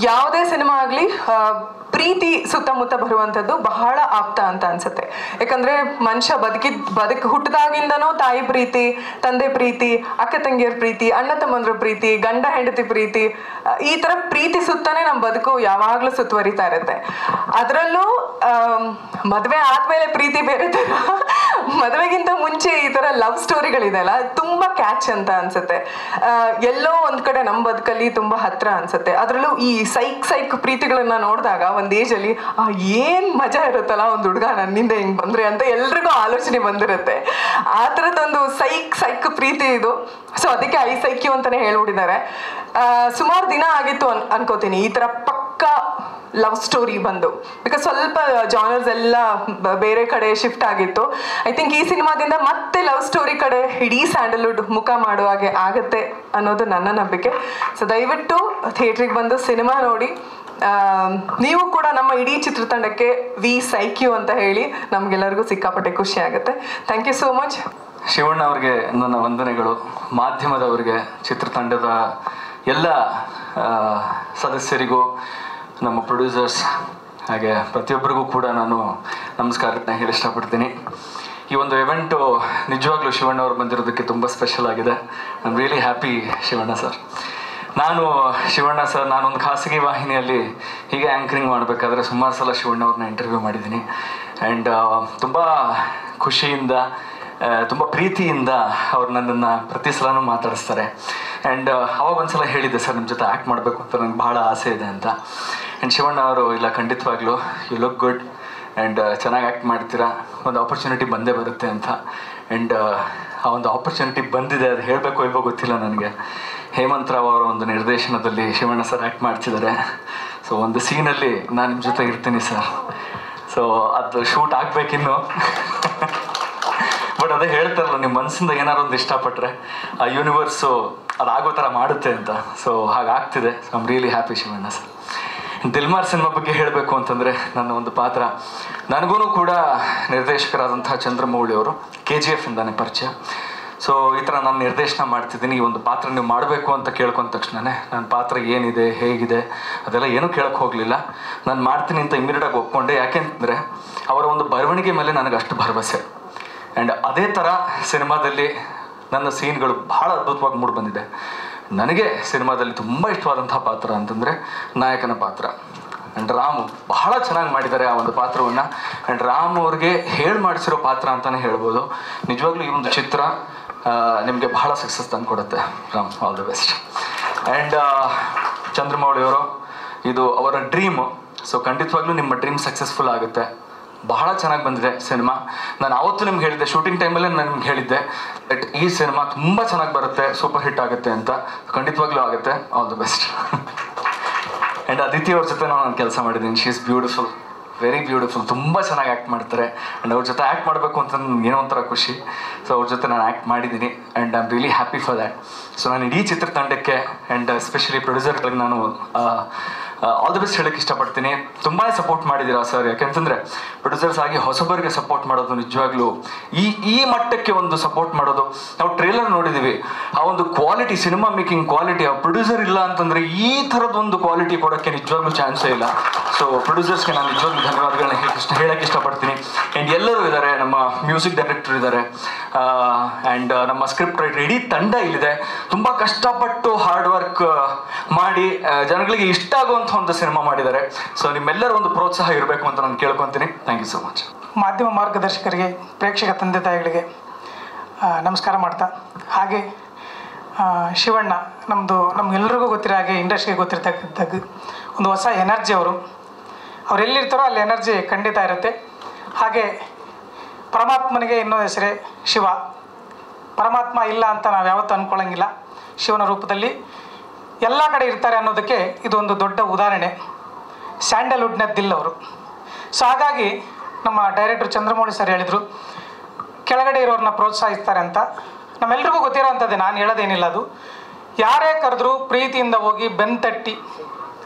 [SPEAKER 3] ಯಾವುದೇ ಸಿನಿಮಾ ಆಗಲಿ ಪ್ರೀತಿ ಸುತ್ತಮುತ್ತ ಬರುವಂಥದ್ದು ಬಹಳ ಆಪ್ತ ಅಂತ ಅನ್ಸುತ್ತೆ. ಯಾಕಂದರೆ ಮನುಷ್ಯ ಹುಟ್ಟಿದಾಗಿಂದನೂ ತಾಯಿ ಪ್ರೀತಿ, ತಂದೆ ಪ್ರೀತಿ, ಅಕ್ಕ ತಂಗಿಯರ ಪ್ರೀತಿ, ಅಣ್ಣ ತಮ್ಮಂದ್ರ ಪ್ರೀತಿ, ಗಂಡ ಹೆಂಡತಿ ಪ್ರೀತಿ, ಈ ಥರ ಪ್ರೀತಿ ಸುತ್ತನೇ ನಮ್ಮ ಬದುಕು ಯಾವಾಗಲೂ ಸುತ್ತುವರಿತಾ ಇರುತ್ತೆ. ಅದರಲ್ಲೂ ಮದುವೆ ಆದಮೇಲೆ ಪ್ರೀತಿ ಬೇರೆ ಥರ, ಮದುವೆಗಿಂತ ಮುಂಚೆ ಈ ಥರ ಲವ್ ಸ್ಟೋರಿಗಳಿದೆಯಲ್ಲ ತುಂಬ ಕ್ಯಾಚ್ ಅಂತ ಅನ್ಸುತ್ತೆ. ಎಲ್ಲೋ ಒಂದು ಕಡೆ ನಮ್ಮ ಬದುಕಲ್ಲಿ ತುಂಬ ಹತ್ರ ಅನ್ಸುತ್ತೆ. ಅದರಲ್ಲೂ ಈ ಸೈಕ್ ಪ್ರೀತಿಗಳನ್ನ ನೋಡಿದಾಗ ಒಂದು ಏಜಲ್ಲಿ ಏನು ಮಜಾ ಇರುತ್ತಲ್ಲ ಒಂದು ಹುಡುಗ ನನ್ನಿಂದ ಹಿಂಗೆ ಬಂದರೆ ಅಂತ ಎಲ್ರಿಗೂ ಆಲೋಚನೆ ಬಂದಿರುತ್ತೆ. ಆ ಥರದ್ದೊಂದು ಸೈಕ್ ಪ್ರೀತಿ ಇದು. ಸೊ ಅದಕ್ಕೆ ಐಸೈಕ್ಯು ಅಂತಲೇ ಹೇಳ್ಬಿಟ್ಟಿದ್ದಾರೆ. ಸುಮಾರು ದಿನ ಆಗಿತ್ತು ಅನ್ಕೋತೀನಿ ಈ ಥರ ಪಕ್ಕ ಲವ್ ಸ್ಟೋರಿ ಬಂದು. ಬಿಕಾಸ್ ಸ್ವಲ್ಪ ಜಾನರ್ಸ್ ಎಲ್ಲ ಬೇರೆ ಕಡೆ ಶಿಫ್ಟ್ ಆಗಿತ್ತು. ಐ ಥಿಂಕ್ ಈ ಸಿನಿಮಾದಿಂದ ಮತ್ತೆ ಲವ್ ಸ್ಟೋರಿ ಕಡೆ ಇಡೀ ಸ್ಯಾಂಡಲ್ವುಡ್ ಮುಖ ಮಾಡುವ ಹಾಗೆ ಆಗುತ್ತೆ ಅನ್ನೋದು ನನ್ನ ನಂಬಿಕೆ. ಸೊ ದಯವಿಟ್ಟು ಥಿಯೇಟ್ರಿಗೆ ಬಂದು ಸಿನಿಮಾ ನೋಡಿ. ನೀವು ಕೂಡ ನಮ್ಮ ಇಡೀ ಚಿತ್ರತಂಡಕ್ಕೆ ವಿ ಸೈಕ್ಯೂ ಅಂತ ಹೇಳಿ ನಮಗೆಲ್ಲರಿಗೂ ಸಿಕ್ಕಾಪಟ್ಟೆ ಖುಷಿ ಆಗುತ್ತೆ. Thank you so much.
[SPEAKER 4] Shivanna ಅವ್ರಿಗೆ ನನ್ನ ವಂದನೆಗಳು. ಮಾಧ್ಯಮದವರಿಗೆ, ಚಿತ್ರತಂಡದ ಎಲ್ಲ ಸದಸ್ಯರಿಗೂ, ನಮ್ಮ ಪ್ರೊಡ್ಯೂಸರ್ಸ್, ಹಾಗೆ ಪ್ರತಿಯೊಬ್ಬರಿಗೂ ಕೂಡ ನಾನು ನಮಸ್ಕಾರನ ಹೇಳಿ ಇಷ್ಟಪಡ್ತೀನಿ. ಈ ಒಂದು ಇವೆಂಟು ನಿಜವಾಗ್ಲೂ ಶಿವಣ್ಣ ಅವ್ರು ಬಂದಿರೋದಕ್ಕೆ ತುಂಬ ಸ್ಪೆಷಲ್ ಆಗಿದೆ. I am really happy Shivanna sir. ನಾನೊಂದು ಖಾಸಗಿ ವಾಹಿನಿಯಲ್ಲಿ ಹೀಗೆ ಆ್ಯಂಕರಿಂಗ್ ಮಾಡಬೇಕಾದ್ರೆ ಸುಮಾರು ಸಲ ಶಿವಣ್ಣ ಅವ್ರನ್ನ ಇಂಟರ್ವ್ಯೂ ಮಾಡಿದ್ದೀನಿ. ಆ್ಯಂಡ್ ತುಂಬ ಖುಷಿಯಿಂದ, ತುಂಬ ಪ್ರೀತಿಯಿಂದ ಅವ್ರು ನನ್ನನ್ನು ಪ್ರತಿ ಸಲನೂ ಮಾತಾಡಿಸ್ತಾರೆ. ಆ್ಯಂಡ್ ಅವಾಗ ಒಂದ್ಸಲ ಹೇಳಿದ್ದೆ, ಸರ್ ನಿಮ್ಮ ಜೊತೆ ಆ್ಯಕ್ಟ್ ಮಾಡಬೇಕು ಅಂತ ನನಗೆ ಭಾಳ ಆಸೆ ಇದೆ ಅಂತ. ಆ್ಯಂಡ್ ಶಿವಣ್ಣ ಅವರು, ಇಲ್ಲ ಖಂಡಿತವಾಗ್ಲೂ ಯು ಲುಕ್ ಗುಡ್ ಆ್ಯಂಡ್ ಚೆನ್ನಾಗಿ ಆ್ಯಕ್ಟ್ ಮಾಡ್ತೀರಾ, ಒಂದು ಆಪರ್ಚುನಿಟಿ ಬಂದೇ ಬರುತ್ತೆ ಅಂತ. ಆ್ಯಂಡ್ ಆ ಒಂದು ಆಪರ್ಚುನಿಟಿ ಬಂದಿದೆ. ಅದು ಹೇಳಬೇಕು ಇಲ್ವೋ ಗೊತ್ತಿಲ್ಲ ನನಗೆ. ಹೇಮಂತ್ ರಾವ್ ಅವರ ಒಂದು ನಿರ್ದೇಶನದಲ್ಲಿ ಶಿವಣ್ಣ ಸರ್ ಆ್ಯಕ್ಟ್ ಮಾಡ್ತಿದ್ದಾರೆ. ಸೊ ಒಂದು ಸೀನಲ್ಲಿ ನಾನು ನಿಮ್ಮ ಜೊತೆ ಇರ್ತೀನಿ ಸರ್. ಸೊ ಅದು ಶೂಟ್ ಆಗಬೇಕಿನ್ನು. ಬಟ್ ಅದೇ ಹೇಳ್ತಾರಲ್ಲ, ನಿಮ್ಮ ಮನಸ್ಸಿಂದ ಏನಾರು ಒಂದು ಇಷ್ಟಪಟ್ಟರೆ ಆ ಯೂನಿವರ್ಸು ಅದಾಗೋ ಥರ ಮಾಡುತ್ತೆ ಅಂತ. ಸೊ ಹಾಗಾಗ್ತಿದೆ. So I'm really happy Shivanna sir. Dilmaar cinema ಬಗ್ಗೆ ಹೇಳಬೇಕು ಅಂತಂದರೆ, ನನ್ನ ಒಂದು ಪಾತ್ರ, ನನಗೂ ಕೂಡ ನಿರ್ದೇಶಕರಾದಂತಹ ಚಂದ್ರಮೌಳಿ ಅವರು KGF ಇಂದಾನೆ ಪರಿಚಯ. ಸೊ ಈ ಥರ ನಾನು ನಿರ್ದೇಶನ ಮಾಡ್ತಿದ್ದೀನಿ, ಈ ಒಂದು ಪಾತ್ರ ನೀವು ಮಾಡಬೇಕು ಅಂತ ಕೇಳ್ಕೊಂಡ ತಕ್ಷಣವೇ ನನ್ನ ಪಾತ್ರ ಏನಿದೆ, ಹೇಗಿದೆ, ಅದೆಲ್ಲ ಏನೂ ಕೇಳಕ್ಕೆ ಹೋಗಲಿಲ್ಲ. ನಾನು ಮಾಡ್ತೀನಿ ಅಂತ ಇಮಿಡಿಯೇಟಾಗಿ ಒಪ್ಕೊಂಡೆ. ಯಾಕೆಂತಂದರೆ ಅವರ ಒಂದು ಬರವಣಿಗೆ ಮೇಲೆ ನನಗೆ ಅಷ್ಟು ಭರವಸೆ. ಆ್ಯಂಡ್ ಅದೇ ಥರ ಸಿನಿಮಾದಲ್ಲಿ ನನ್ನ ಸೀನ್ಗಳು ಭಾಳ ಅದ್ಭುತವಾಗಿ ಮೂಡಿ ಬಂದಿದೆ. ನನಗೆ ಸಿನಿಮಾದಲ್ಲಿ ತುಂಬ ಇಷ್ಟವಾದಂಥ ಪಾತ್ರ ಅಂತಂದರೆ ನಾಯಕನ ಪಾತ್ರ. ಆ್ಯಂಡ್ ರಾಮು ಬಹಳ ಚೆನ್ನಾಗಿ ಮಾಡಿದ್ದಾರೆ ಆ ಒಂದು ಪಾತ್ರವನ್ನು. ಆ್ಯಂಡ್ ರಾಮ್ ಅವ್ರಿಗೆ ಹೇಳಿ ಮಾಡಿಸಿರೋ ಪಾತ್ರ ಅಂತಲೇ ಹೇಳ್ಬೋದು. ನಿಜವಾಗ್ಲೂ ಈ ಒಂದು ಚಿತ್ರ ನಿಮಗೆ ಬಹಳ ಸಕ್ಸಸ್ ತಂದು ಕೊಡುತ್ತೆ. Ram, all the best. And ಚಂದ್ರಮೌಳಿಯವರು, ಇದು ಅವರ ಡ್ರೀಮು. ಸೊ ಖಂಡಿತವಾಗ್ಲೂ ನಿಮ್ಮ ಡ್ರೀಮ್ ಸಕ್ಸಸ್ಫುಲ್ ಆಗುತ್ತೆ. ಬಹಳ ಚೆನ್ನಾಗಿ ಬಂದಿದೆ ಸಿನಿಮಾ. ನಾನು ಆವತ್ತು ನಿಮ್ಗೆ ಹೇಳಿದ್ದೆ, ಶೂಟಿಂಗ್ ಟೈಮಲ್ಲೇ ನಾನು ನಿಮ್ಗೆ ಹೇಳಿದ್ದೆ ಬಟ್ ಈ ಸಿನಿಮಾ ತುಂಬ ಚೆನ್ನಾಗಿ ಬರುತ್ತೆ, ಸೂಪರ್ ಹಿಟ್ ಆಗುತ್ತೆ ಅಂತ. ಖಂಡಿತವಾಗ್ಲೂ ಆಗುತ್ತೆ. All the best. And Aditi ಅವ್ರ ಜೊತೆ ನಾನು ಕೆಲಸ ಮಾಡಿದ್ದೀನಿ. She is beautiful, very beautiful. ತುಂಬ ಚೆನ್ನಾಗಿ ಆ್ಯಕ್ಟ್ ಮಾಡ್ತಾರೆ. ಆ್ಯಂಡ್ ಅವ್ರ ಜೊತೆ ಆ್ಯಕ್ಟ್ ಮಾಡಬೇಕು ಅಂತ ನನಗೆ ಏನೋ ಒಂಥರ ಖುಷಿ. ಸೊ ಅವ್ರ ಜೊತೆ ನಾನು ಆ್ಯಕ್ಟ್ ಮಾಡಿದ್ದೀನಿ and I am really happy for that. So ನಾನು ಇಡೀ ಚಿತ್ರತಂಡಕ್ಕೆ ಆ್ಯಂಡ್ ಎಸ್ಪೆಷಲಿ ಪ್ರೊಡ್ಯೂಸರ್ಗಳಿಗೆ ನಾನು ಆಲ್ ದಿ ಬೆಸ್ಟ್ ಹೇಳೋಕ್ಕೆ ಇಷ್ಟಪಡ್ತೀನಿ. ತುಂಬಾ ಸಪೋರ್ಟ್ ಮಾಡಿದ್ದೀರಾ ಸರ್. ಯಾಕೆಂತಂದರೆ ಪ್ರೊಡ್ಯೂಸರ್ಸ್ ಆಗಿ ಹೊಸಬರಿಗೆ ಸಪೋರ್ಟ್ ಮಾಡೋದು ನಿಜವಾಗ್ಲೂ ಈ ಮಟ್ಟಕ್ಕೆ ಒಂದು ಸಪೋರ್ಟ್ ಮಾಡೋದು. ನಾವು ಟ್ರೇಲರ್ ನೋಡಿದ್ದೀವಿ, ಆ ಒಂದು ಕ್ವಾಲಿಟಿ, ಸಿನಿಮಾ ಮೇಕಿಂಗ್ ಕ್ವಾಲಿಟಿ, ಆ ಪ್ರೊಡ್ಯೂಸರ್ ಇಲ್ಲ ಅಂತಂದರೆ ಈ ಥರದೊಂದು ಕ್ವಾಲಿಟಿ ಕೊಡೋಕ್ಕೆ ನಿಜವಾಗ್ಲೂ ಚಾನ್ಸೇ ಇಲ್ಲ. ಸೊ ಪ್ರೊಡ್ಯೂಸರ್ಸ್ಗೆ ನಾನು ನಿಜವಾಗ್ಲೂ ಧನ್ಯವಾದಗಳನ್ನ ಹೇಳೋಕ್ಕೆ ಇಷ್ಟಪಡ್ತೀನಿ. ಆ್ಯಂಡ್ ಎಲ್ಲರೂ ಇದ್ದಾರೆ, ನಮ್ಮ ಮ್ಯೂಸಿಕ್ ಡೈರೆಕ್ಟರ್ ಇದ್ದಾರೆ, ಆ್ಯಂಡ್ ನಮ್ಮ ಸ್ಕ್ರಿಪ್ಟ್ ರೈಟರ್, ಇಡೀ ತಂಡ ಇಲ್ಲಿದೆ. ತುಂಬ ಕಷ್ಟಪಟ್ಟು ಹಾರ್ಡ್ ವರ್ಕ್ ಮಾಡಿ ಜನಗಳಿಗೆ ಇಷ್ಟ ಆಗುವಂಥ ಒಂದು ಸಿನಿಮಾ ಮಾಡಿದ್ದಾರೆ. ಸೊ ನಿಮ್ಮೆಲ್ಲರ ಒಂದು ಪ್ರೋತ್ಸಾಹ ಇರಬೇಕು ಅಂತ ನಾನು ಕೇಳ್ಕೊತೀನಿ. Thank you so much.
[SPEAKER 5] ಮಾಧ್ಯಮ ಮಾರ್ಗದರ್ಶಕರಿಗೆ, ಪ್ರೇಕ್ಷಕ ತಂದೆ ತಾಯಿಗಳಿಗೆ ನಮಸ್ಕಾರ ಮಾಡ್ತಾ, ಹಾಗೆ ಶಿವಣ್ಣ ನಮ್ಗೆಲ್ರಿಗೂ ಗೊತ್ತಿರೋ ಹಾಗೆ ಇಂಡಸ್ಟ್ರಿಗೆ ಗೊತ್ತಿರ್ತಕ್ಕಂಥ ಒಂದು ಹೊಸ ಎನರ್ಜಿ. ಅವ್ರು ಎಲ್ಲಿರ್ತಾರೋ ಅಲ್ಲಿ ಎನರ್ಜಿ ಖಂಡಿತ ಇರುತ್ತೆ. ಹಾಗೆ ಪರಮಾತ್ಮನಿಗೆ ಇನ್ನೊಂದು ಹೆಸರೇ ಶಿವ. ಪರಮಾತ್ಮ ಇಲ್ಲ ಅಂತ ನಾವು ಯಾವತ್ತೂ ಅಂದ್ಕೊಳ್ಳೋಂಗಿಲ್ಲ. ಶಿವನ ರೂಪದಲ್ಲಿ ಎಲ್ಲ ಕಡೆ ಇರ್ತಾರೆ ಅನ್ನೋದಕ್ಕೆ ಇದೊಂದು ದೊಡ್ಡ ಉದಾಹರಣೆ. ಸ್ಯಾಂಡಲ್ವುಡ್ನ ದಿಲ್ ಅವರು. ಸೊ ಹಾಗಾಗಿ ನಮ್ಮ ಡೈರೆಕ್ಟರ್ ಚಂದ್ರಮೌಳಿ ಸರ್ ಹೇಳಿದರು, ಕೆಳಗಡೆ ಇರೋರನ್ನ ಪ್ರೋತ್ಸಾಹಿಸ್ತಾರೆ ಅಂತ. ನಮ್ಮೆಲ್ರಿಗೂ ಗೊತ್ತಿರೋ ಅಂಥದ್ದೇ, ನಾನು ಹೇಳೋದೇನಿಲ್ಲ. ಅದು ಯಾರೇ ಕರೆದ್ರೂ ಪ್ರೀತಿಯಿಂದ ಹೋಗಿ ಬೆನ್ತಟ್ಟಿ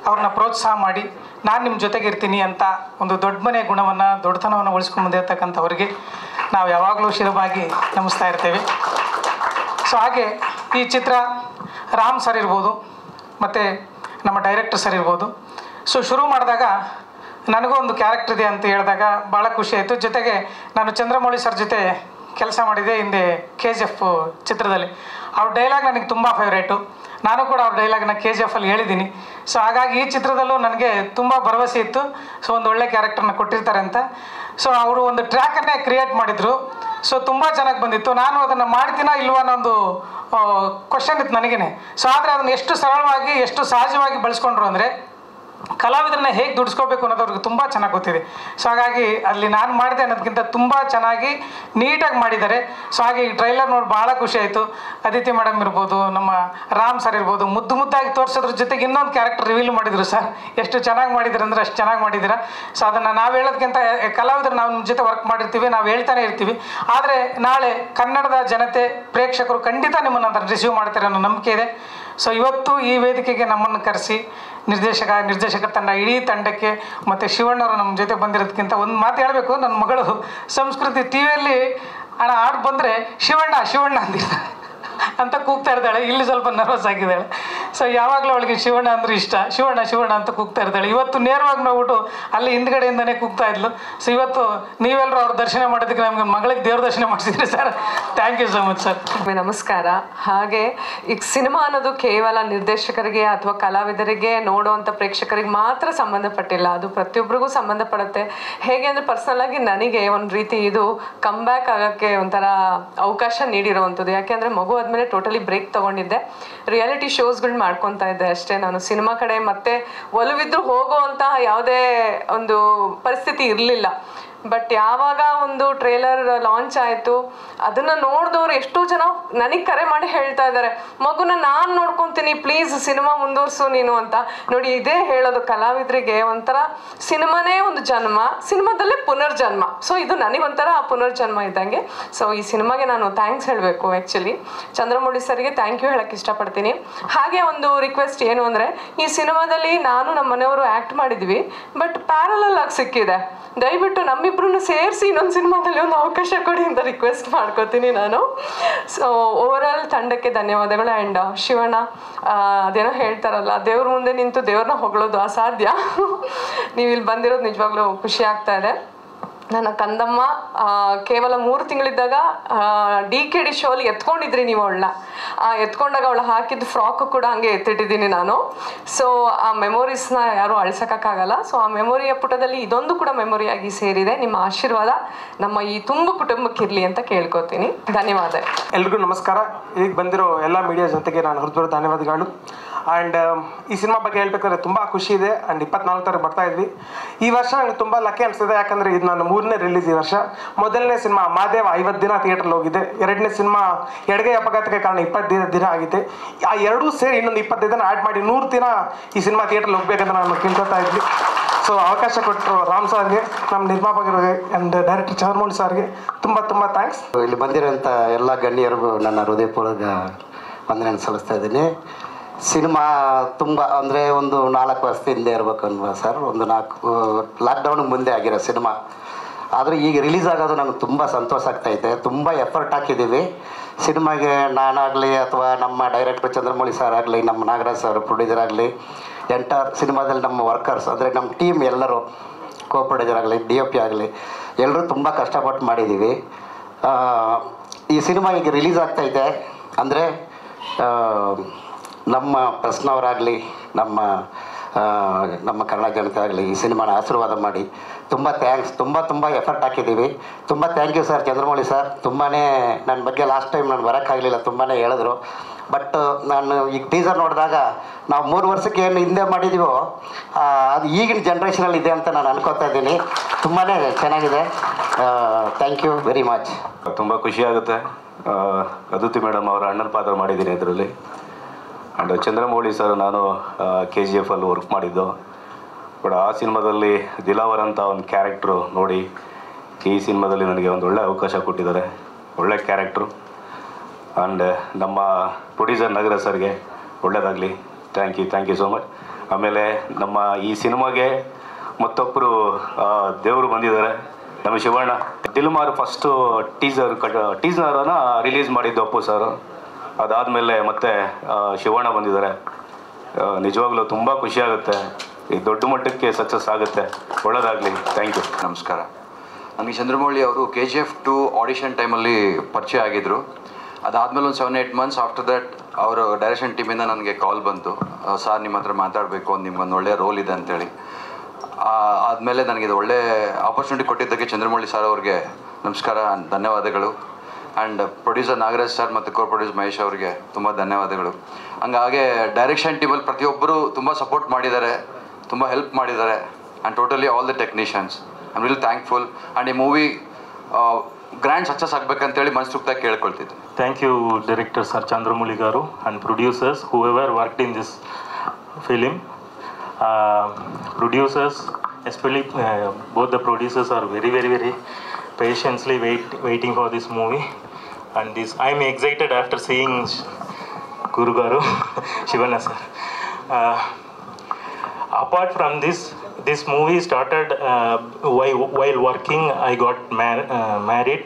[SPEAKER 5] ಅವ್ರನ್ನ ಪ್ರೋತ್ಸಾಹ ಮಾಡಿ, ನಾನು ನಿಮ್ಮ ಜೊತೆಗೆ ಇರ್ತೀನಿ ಅಂತ ಒಂದು ದೊಡ್ಡ ಮನೆ ಗುಣವನ್ನು, ದೊಡ್ಡತನವನ್ನು ಉಳಿಸ್ಕೊಂಡು ಬಂದಿರತಕ್ಕಂಥವ್ರಿಗೆ ನಾವು ಯಾವಾಗಲೂ ಶಿರವಾಗಿ ನಮಿಸ್ತಾ ಇರ್ತೇವೆ. ಸೊ ಹಾಗೆ ಈ ಚಿತ್ರ ರಾಮ್ ಸರ್ ಇರ್ಬೋದು ಮತ್ತು ನಮ್ಮ ಡೈರೆಕ್ಟರ್ ಸರ್ ಇರ್ಬೋದು. ಸೊ ಶುರು ಮಾಡಿದಾಗ ನನಗೂ ಒಂದು ಕ್ಯಾರೆಕ್ಟರ್ ಇದೆ ಅಂತ ಹೇಳಿದಾಗ ಭಾಳ ಖುಷಿ ಆಯಿತು. ಜೊತೆಗೆ ನಾನು ಚಂದ್ರಮೌಳಿ ಸರ್ ಜೊತೆ ಕೆಲಸ ಮಾಡಿದೆ ಹಿಂದೆ KGF ಚಿತ್ರದಲ್ಲಿ. ಅವ್ರ ಡೈಲಾಗ್ ನನಗೆ ತುಂಬ ಫೇವ್ರೇಟು. ನಾನು ಕೂಡ ಅವ್ರ ಡೈಲಾಗ್ನ KGF ಹೇಳಿದ್ದೀನಿ. ಸೊ ಹಾಗಾಗಿ ಈ ಚಿತ್ರದಲ್ಲೂ ನನಗೆ ತುಂಬ ಭರವಸೆ ಇತ್ತು. ಸೊ ಒಂದು ಒಳ್ಳೆ ಕ್ಯಾರೆಕ್ಟರ್ನ ಕೊಟ್ಟಿರ್ತಾರೆ ಅಂತ. ಸೊ ಅವರು ಒಂದು ಟ್ರ್ಯಾಕನ್ನೇ ಕ್ರಿಯೇಟ್ ಮಾಡಿದರು. ಸೊ ತುಂಬ ಚೆನ್ನಾಗಿ ಬಂದಿತ್ತು. ನಾನು ಅದನ್ನು ಮಾಡ್ತೀನಾ ಇಲ್ವಾ ಅನ್ನೋದು ಕ್ವಶನ್ ಇತ್ತು ನನಗೇ. ಸೊ ಆದರೆ ಅದನ್ನು ಎಷ್ಟು ಸರಳವಾಗಿ ಎಷ್ಟು ಸಹಜವಾಗಿ ಬಳಸ್ಕೊಂಡ್ರು ಅಂದರೆ ಕಲಾವಿದರನ್ನ ಹೇಗೆ ದುಡಿಸ್ಕೋಬೇಕು ಅನ್ನೋದು ಅವ್ರಿಗೆ ತುಂಬ ಚೆನ್ನಾಗಿ ಗೊತ್ತಿದೆ. ಸೊ ಹಾಗಾಗಿ ಅಲ್ಲಿ ನಾನು ಮಾಡಿದೆ ಅನ್ನೋದಕ್ಕಿಂತ ತುಂಬ ಚೆನ್ನಾಗಿ ನೀಟಾಗಿ ಮಾಡಿದ್ದಾರೆ. ಸೊ ಹಾಗೆ ಈ ಟ್ರೈಲರ್ ನೋಡಿ ಭಾಳ ಖುಷಿ ಆಯಿತು. ಅದಿತಿ ಮೇಡಮ್ ಇರ್ಬೋದು, ನಮ್ಮ ರಾಮ್ ಸರ್ ಇರ್ಬೋದು, ಮುದ್ದು ಮುದ್ದಾಗಿ ತೋರಿಸೋದ್ರ ಜೊತೆಗೆ ಇನ್ನೊಂದು ಕ್ಯಾರೆಕ್ಟರ್ ರಿವೀಲ್ ಮಾಡಿದ್ರು ಸರ್. ಎಷ್ಟು ಚೆನ್ನಾಗಿ ಮಾಡಿದ್ರು ಅಂದರೆ ಅಷ್ಟು ಚೆನ್ನಾಗಿ ಮಾಡಿದ್ದೀರಾ. ಸೊ ಅದನ್ನು ನಾವು ಹೇಳೋದಕ್ಕಿಂತ ಕಲಾವಿದರು ನಾವು ನಿಮ್ಮ ಜೊತೆ ವರ್ಕ್ ಮಾಡಿರ್ತೀವಿ, ನಾವು ಹೇಳ್ತಾನೆ ಇರ್ತೀವಿ. ಆದರೆ ನಾಳೆ ಕನ್ನಡದ ಜನತೆ ಪ್ರೇಕ್ಷಕರು ಖಂಡಿತ ನಿಮ್ಮನ್ನು ಅದನ್ನು ರಿಸೀವ್ ಮಾಡ್ತಾರೆ ಅನ್ನೋ ನಂಬಿಕೆ ಇದೆ. ಸೊ ಇವತ್ತು ಈ ವೇದಿಕೆಗೆ ನಮ್ಮನ್ನು ಕರೆಸಿ ನಿರ್ದೇಶಕರ ತಂಡ ಇಡೀ ತಂಡಕ್ಕೆ ಮತ್ತು ಶಿವಣ್ಣವರು ನಮ್ಮ ಜೊತೆ ಬಂದಿರೋದಕ್ಕಿಂತ ಒಂದು ಮಾತು ಹೇಳಬೇಕು. ನನ್ನ ಮಗಳು ಸಂಸ್ಕೃತಿ ಟಿವಿಯಲ್ಲಿ ಹಾಡು ಬಂದರೆ ಶಿವಣ್ಣ ಶಿವಣ್ಣ ಅಂದಿರ್ತಾಳೆ ಅಂತ ಕೂಗ್ತಾ ಇರ್ತಾಳೆ. ಇಲ್ಲಿ ಸ್ವಲ್ಪ ನರ್ವಸ್ ಆಗಿದ್ದಾಳೆ. ಸೊ ಯಾವಾಗಲೂ ಅವಳಿಗೆ ಶಿವಣ್ಣ ಅಂದ್ರೆ ಇಷ್ಟ. ಶಿವಣ್ಣ ಶಿವಣ್ಣ ಅಂತ ಕೂಗ್ತಾ ಇರ್ತಾಳೆ. ಇವತ್ತು ನೇರವಾಗಿ ನೋಡ್ಬಿಟ್ಟು ಅಲ್ಲಿ ಹಿಂದ್ಗಡೆಯಿಂದನೇ ಕೂಗ್ತಾ ಇದ್ಲು. ಸೊ ಇವತ್ತು ನೀವೆಲ್ಲರೂ ಅವ್ರ ದರ್ಶನ ಮಾಡೋದಕ್ಕೆ ನಮಗೆ ಮಗಳಿಗೆ ದೇವ್ರ ದರ್ಶನ ಮಾಡಿಸಿದ್ರಿ sir. Thank you so much sir.
[SPEAKER 3] ನಮಸ್ಕಾರ. ಹಾಗೆ ಈಗ ಸಿನಿಮಾ ಅನ್ನೋದು ಕೇವಲ ನಿರ್ದೇಶಕರಿಗೆ ಅಥವಾ ಕಲಾವಿದರಿಗೆ ನೋಡುವಂಥ ಪ್ರೇಕ್ಷಕರಿಗೆ ಮಾತ್ರ ಸಂಬಂಧಪಟ್ಟಿಲ್ಲ, ಅದು ಪ್ರತಿಯೊಬ್ಬರಿಗೂ ಸಂಬಂಧಪಡುತ್ತೆ. ಹೇಗೆ ಅಂದರೆ ಪರ್ಸನಲ್ ಆಗಿ ನನಗೆ ಒಂದು ರೀತಿ ಇದು ಕಮ್ ಬ್ಯಾಕ್ ಆಗೋಕ್ಕೆ ಒಂಥರ ಅವಕಾಶ ನೀಡಿರೋವಂಥದ್ದು. ಯಾಕೆಂದರೆ ಮಗು ಆದಮೇಲೆ ಟೋಟಲಿ ಬ್ರೇಕ್ ತೊಗೊಂಡಿದ್ದೆ. ರಿಯಾಲಿಟಿ ಶೋಸ್ಗಳು ಮಾಡ್ಕೊತಾ ಇದ್ದೆ ಅಷ್ಟೇ. ನಾನು ಸಿನಿಮಾ ಕಡೆ ಮತ್ತೆ ಒಲವಿದ್ರು ಹೋಗುವಂತಹ ಯಾವುದೇ ಒಂದು ಪರಿಸ್ಥಿತಿ ಇರಲಿಲ್ಲ. ಬಟ್ ಯಾವಾಗ ಒಂದು ಟ್ರೇಲರ್ ಲಾಂಚ್ ಆಯಿತು, ಅದನ್ನು ನೋಡಿದವ್ರು ಎಷ್ಟೋ ಜನ ನನಗೆ ಕರೆ ಮಾಡಿ ಹೇಳ್ತಾ ಇದ್ದಾರೆ, ಮಗುನ ನಾನು ನೋಡ್ಕೊತೀನಿ, ಪ್ಲೀಸ್ ಸಿನಿಮಾ ಮುಂದುವರ್ಸು ನೀನು ಅಂತ. ನೋಡಿ, ಇದೇ ಹೇಳೋದು ಕಲಾವಿದರಿಗೆ ಒಂಥರ ಸಿನಿಮಾನೇ ಒಂದು ಜನ್ಮ, ಸಿನಿಮಾದಲ್ಲೇ ಪುನರ್ಜನ್ಮ. ಸೊ ಇದು ನನಗೊಂಥರ ಪುನರ್ಜನ್ಮ ಇದ್ದಂಗೆ. ಸೊ ಈ ಸಿನಿಮಾಗೆ ನಾನು ಥ್ಯಾಂಕ್ಸ್ ಹೇಳಬೇಕು. ಆ್ಯಕ್ಚುಲಿ ಚಂದ್ರಮೌಳಿ ಸರ್ಗೆ ಥ್ಯಾಂಕ್ ಯು ಹೇಳೋಕ್ಕೆ ಇಷ್ಟಪಡ್ತೀನಿ. ಹಾಗೆ ಒಂದು ರಿಕ್ವೆಸ್ಟ್ ಏನು ಅಂದರೆ, ಈ ಸಿನಿಮಾದಲ್ಲಿ ನಾನು ನಮ್ಮ ಮನೆಯವರು ಆ್ಯಕ್ಟ್ ಮಾಡಿದ್ವಿ, ಬಟ್ ಪ್ಯಾರಲಲ್ ಆಗಿ ಸಿಕ್ಕಿದೆ. ದಯವಿಟ್ಟು ನಮ್ಮಿಬ್ರನ್ನು ಸೇರಿಸಿ ಇನ್ನೊಂದು ಸಿನಿಮಾದಲ್ಲಿ ಒಂದು ಅವಕಾಶ ಕೊಡಿ ಅಂತ ರಿಕ್ವೆಸ್ಟ್ ಮಾಡ್ಕೋತೀನಿ ನಾನು. ಸೊ ಓವರಾಲ್ ತಂಡಕ್ಕೆ ಧನ್ಯವಾದಗಳು. ಆ್ಯಂಡ್ ಶಿವಣ್ಣ, ಅದೇನೋ ಹೇಳ್ತಾರಲ್ಲ, ದೇವ್ರ ಮುಂದೆ ನಿಂತು ದೇವ್ರನ್ನ ಹೊಗಳೋದು ಅಸಾಧ್ಯ. ನೀವು ಇಲ್ಲಿ ಬಂದಿರೋದು ನಿಜವಾಗ್ಲೂ ಖುಷಿ ಆಗ್ತಾ ಇದೆ. ನನ್ನ ಕಂದಮ್ಮ ಕೇವಲ 3 ತಿಂಗಳಿದ್ದಾಗ DKD ಶೋಲಿ ಎತ್ಕೊಂಡಿದ್ರಿ ನೀವು ಅವಳನ್ನ. ಎತ್ಕೊಂಡಾಗ ಅವಳು ಹಾಕಿದ್ದು ಫ್ರಾಕ್ ಕೂಡ ಹಂಗೆ ಎತ್ತಿಟ್ಟಿದ್ದೀನಿ ನಾನು. ಸೊ ಆ ಮೆಮೊರೀಸ್ನ ಯಾರೂ ಅಳಿಸೋಕ್ಕಾಗಲ್ಲ. ಸೊ ಆ ಮೆಮೊರಿಯ ಪುಟದಲ್ಲಿ ಇದೊಂದು ಕೂಡ ಮೆಮೊರಿಯಾಗಿ ಸೇರಿದೆ. ನಿಮ್ಮ ಆಶೀರ್ವಾದ ನಮ್ಮ ಈ ತುಂಬ ಕುಟುಂಬಕ್ಕಿರಲಿ ಅಂತ ಕೇಳ್ಕೊತೀನಿ. ಧನ್ಯವಾದ.
[SPEAKER 6] ಎಲ್ರಿಗೂ ನಮಸ್ಕಾರ. ಈಗ ಬಂದಿರೋ ಎಲ್ಲ ಮೀಡಿಯಾ ಜೊತೆಗೆ ನಾನು ಹೃದಯದ ಧನ್ಯವಾದಗಳು. ಆ್ಯಂಡ್ ಈ ಸಿನಿಮಾ ಬಗ್ಗೆ ಹೇಳ್ಬೇಕಾದ್ರೆ ತುಂಬ ಖುಷಿ ಇದೆ. ಆ್ಯಂಡ್ 24 ತಾರೀಕು ಬರ್ತಾ ಇದ್ವಿ. ಈ ವರ್ಷ ನನಗೆ ತುಂಬ ಲಕ್ಕಿ ಅನಿಸ್ತಿದೆ. ಯಾಕಂದರೆ ಇದು ನಾನು 3ನೇ ರಿಲೀಸ್ ಈ ವರ್ಷ. ಮೊದಲನೇ ಸಿನಿಮಾ ಮಾದೇವ 50 ದಿನ ಥಿಯೇಟ್ರಲ್ಲಿ ಹೋಗಿದೆ. 2ನೇ ಸಿನಿಮಾ ಎಡಗೈ ಅಪಘಾತಕ್ಕೆ ಕಾರಣ 20 ದಿನ ಆಗಿದೆ. ಆ ಎರಡೂ ಸೇರಿ ಇನ್ನೊಂದು 25 ದಿನ ಆ್ಯಡ್ ಮಾಡಿ 100 ದಿನ ಈ ಸಿನಿಮಾ ಥಿಯೇಟ್ರಲ್ಲಿ ಹೋಗ್ಬೇಕಂತ ನಾನು ಕೇಳ್ಕೊತಾ ಇದ್ವಿ. ಸೊ ಅವಕಾಶ ಕೊಟ್ಟರು ರಾಮ್ ಸರ್ಗೆ, ನಮ್ಮ ನಿರ್ಮಾಪಕರಿಗೆ ಆ್ಯಂಡ್ ಡೈರೆಕ್ಟರ್ ಚಂದ್ರಮೌಳಿ ಸರ್ಗೆ ತುಂಬ ತುಂಬ ಥ್ಯಾಂಕ್ಸ್.
[SPEAKER 7] ಇಲ್ಲಿ ಬಂದಿರೋಂಥ ಎಲ್ಲ ಗಣ್ಯರಿಗೂ ನನ್ನ ಹೃದಯಪೂರ್ವಕ ವಂದನೆ ಸಲ್ಲಿಸ್ತಾ ಇದ್ದೀನಿ. ಸಿನಿಮಾ ತುಂಬ ಅಂದರೆ ಒಂದು 4 ವರ್ಷದ ಹಿಂದೆ ಇರಬೇಕು ಅನ್ವಾ ಸರ್. ಒಂದು 4 ಲಾಕ್ಡೌನಿಗೆ ಮುಂದೆ ಆಗಿರೋ ಸಿನಿಮಾ. ಆದರೆ ಈಗ ರಿಲೀಸ್ ಆಗೋದು ನನಗೆ ತುಂಬ ಸಂತೋಷ ಆಗ್ತಾಯಿದೆ. ತುಂಬ ಎಫರ್ಟ್ ಹಾಕಿದ್ದೀವಿ ಸಿನಿಮಾಗೆ. ನಾನಾಗಲಿ ಅಥವಾ ನಮ್ಮ ಡೈರೆಕ್ಟರ್ ಚಂದ್ರಮೌಳಿ ಸರ್ ಆಗಲಿ, ನಮ್ಮ ನಾಗರಾಜ್ ಸರ್ ಪ್ರೊಡ್ಯೂಸರ್ ಆಗಲಿ, ಎಂಟರ್ ಸಿನಿಮಾದಲ್ಲಿ ನಮ್ಮ ವರ್ಕರ್ಸ್ ಅಂದರೆ ನಮ್ಮ ಟೀಮ್ ಎಲ್ಲರೂ, ಕೋ ಪ್ರೊಡ್ಯೂಸರ್ ಆಗಲಿ, DOP ಆಗಲಿ, ಎಲ್ಲರೂ ತುಂಬ ಕಷ್ಟಪಟ್ಟು ಮಾಡಿದ್ದೀವಿ. ಈ ಸಿನಿಮಾ ಈಗ ರಿಲೀಸ್ ಆಗ್ತಾಯಿದೆ ಅಂದರೆ ನಮ್ಮ ಪ್ರೆಸ್ನವರಾಗಲಿ, ನಮ್ಮ ಕನ್ನಡ ಜನತೆ ಆಗಲಿ ಈ ಸಿನಿಮಾನ ಆಶೀರ್ವಾದ ಮಾಡಿ ತುಂಬ ಥ್ಯಾಂಕ್ಸ್. ತುಂಬ ಎಫರ್ಟ್ ಹಾಕಿದ್ದೀವಿ. ತುಂಬ thank you sir, Chandramouli sir. ತುಂಬಾ ನನ್ನ ಬಗ್ಗೆ ಲಾಸ್ಟ್ ಟೈಮ್ ನಾನು ಬರೋಕ್ಕಾಗಲಿಲ್ಲ, ತುಂಬಾ ಹೇಳಿದ್ರು. ಬಟ್ ನಾನು ಈಗ ಟೀಸರ್ ನೋಡಿದಾಗ ನಾವು 3 ವರ್ಷಕ್ಕೆ ಏನು ಹಿಂದೆ ಮಾಡಿದ್ದೀವೋ ಅದು ಈಗಿನ ಜನ್ರೇಷನಲ್ಲಿ ಇದೆ ಅಂತ ನಾನು ಅನ್ಕೋತಾ ಇದ್ದೀನಿ. ತುಂಬಾ ಚೆನ್ನಾಗಿದೆ. Thank you very much.
[SPEAKER 8] ತುಂಬ ಖುಷಿಯಾಗುತ್ತೆ. ಅದಿತಿ ಮೇಡಮ್ ಅವರ ಅಣ್ಣನ ಪಾತ್ರ ಮಾಡಿದ್ದೀನಿ ಇದರಲ್ಲಿ. ಆ್ಯಂಡ್ ಚಂದ್ರಮೌಳಿ ಸರ್ ನಾನು KGF ಅಲ್ಲಿ ವರ್ಕ್ ಮಾಡಿದ್ದು. ಬಟ್ ಆ ಸಿನಿಮಾದಲ್ಲಿ ದಿಲಾವರ್ ಅಂತ ಒಂದು ಕ್ಯಾರೆಕ್ಟ್ರು ನೋಡಿ ಈ ಸಿನಿಮಾದಲ್ಲಿ ನನಗೆ ಒಂದು ಒಳ್ಳೆ ಅವಕಾಶ ಕೊಟ್ಟಿದ್ದಾರೆ. ಒಳ್ಳೆ ಕ್ಯಾರೆಕ್ಟ್ರು. ಆ್ಯಂಡ್ ನಮ್ಮ ಪ್ರೊಡ್ಯೂಸರ್ ನಗರ ಸರ್ಗೆ ಒಳ್ಳೆಯದಾಗಲಿ. Thank you so much. ಆಮೇಲೆ ನಮ್ಮ ಈ ಸಿನಿಮಾಗೆ ಮತ್ತೊಬ್ಬರು ದೇವರು ಬಂದಿದ್ದಾರೆ, ನಮ್ಮ ಶಿವಣ್ಣ. ದಿಲ್ಮಾರ್ ಫಸ್ಟು ಟೀಸರನ್ನು ರಿಲೀಸ್ ಮಾಡಿದ್ದು ಅಪ್ಪು ಸರ್. ಅದಾದಮೇಲೆ ಮತ್ತೆ ಶಿವಣ್ಣ ಬಂದಿದ್ದಾರೆ. ನಿಜವಾಗ್ಲೂ ತುಂಬ ಖುಷಿಯಾಗುತ್ತೆ. ಈ ದೊಡ್ಡ ಮಟ್ಟಕ್ಕೆ ಸಕ್ಸಸ್ ಆಗುತ್ತೆ. ಒಳ್ಳೆಯದಾಗಲಿ. Thank you.
[SPEAKER 9] ನಮಸ್ಕಾರ. ನನಗೆ ಚಂದ್ರಮೌಳಿ ಅವರು KGF 2 ಆಡಿಷನ್ ಟೈಮಲ್ಲಿ ಪರಿಚಯ ಆಗಿದ್ದರು. ಅದಾದಮೇಲೆ ಒಂದು 7-8 ಮಂತ್ಸ್ ಆಫ್ಟರ್ ದ್ಯಾಟ್ ಅವರು ಡೈರೆಕ್ಷನ್ ಟೀಮಿಂದ ನನಗೆ ಕಾಲ್ ಬಂತು, ಸರ್ ನಿಮ್ಮ ಹತ್ರ ಮಾತಾಡಬೇಕು, ನಿಮ್ಗೊಂದು ಒಳ್ಳೆಯ ರೋಲ್ ಇದೆ ಅಂತೇಳಿ. ಆದಮೇಲೆ ನನಗೆ ಇದು ಒಳ್ಳೆ ಆಪರ್ಚುನಿಟಿ ಕೊಟ್ಟಿದ್ದಕ್ಕೆ ಚಂದ್ರಮೌಳಿ ಸರ್ ಅವ್ರಿಗೆ ನಮಸ್ಕಾರ, ಧನ್ಯವಾದಗಳು. ಆ್ಯಂಡ್ ಪ್ರೊಡ್ಯೂಸರ್ ನಾಗರಾಜ್ ಸರ್ ಮತ್ತು ಕೋ ಪ್ರೊಡ್ಯೂಸರ್ ಮಹೇಶ್ ಅವರಿಗೆ ತುಂಬ ಧನ್ಯವಾದಗಳು. ಹಂಗಾಗಿ ಡೈರೆಕ್ಷನ್ ಟೀಮಲ್ಲಿ ಪ್ರತಿಯೊಬ್ಬರು ತುಂಬ ಸಪೋರ್ಟ್ ಮಾಡಿದ್ದಾರೆ, ತುಂಬ ಹೆಲ್ಪ್ ಮಾಡಿದ್ದಾರೆ. And totally all the technicians I am really thankful. And ಈ ಮೂವಿ ಗ್ರ್ಯಾಂಡ್ ಸಕ್ಸಸ್ ಆಗಬೇಕಂತೇಳಿ ಮನಸ್ಸೂಕ್ತಾಗಿ ಕೇಳ್ಕೊಳ್ತಿದ್ದೆ.
[SPEAKER 10] Thank you, director Sir Chandramouli Garu and producers, whoever worked in this film. Producers, especially both the producers are very patiently waiting for this movie. And this, I am excited after seeing Guru Garu, Shivana sir. Apart from this movie started while working. I got married.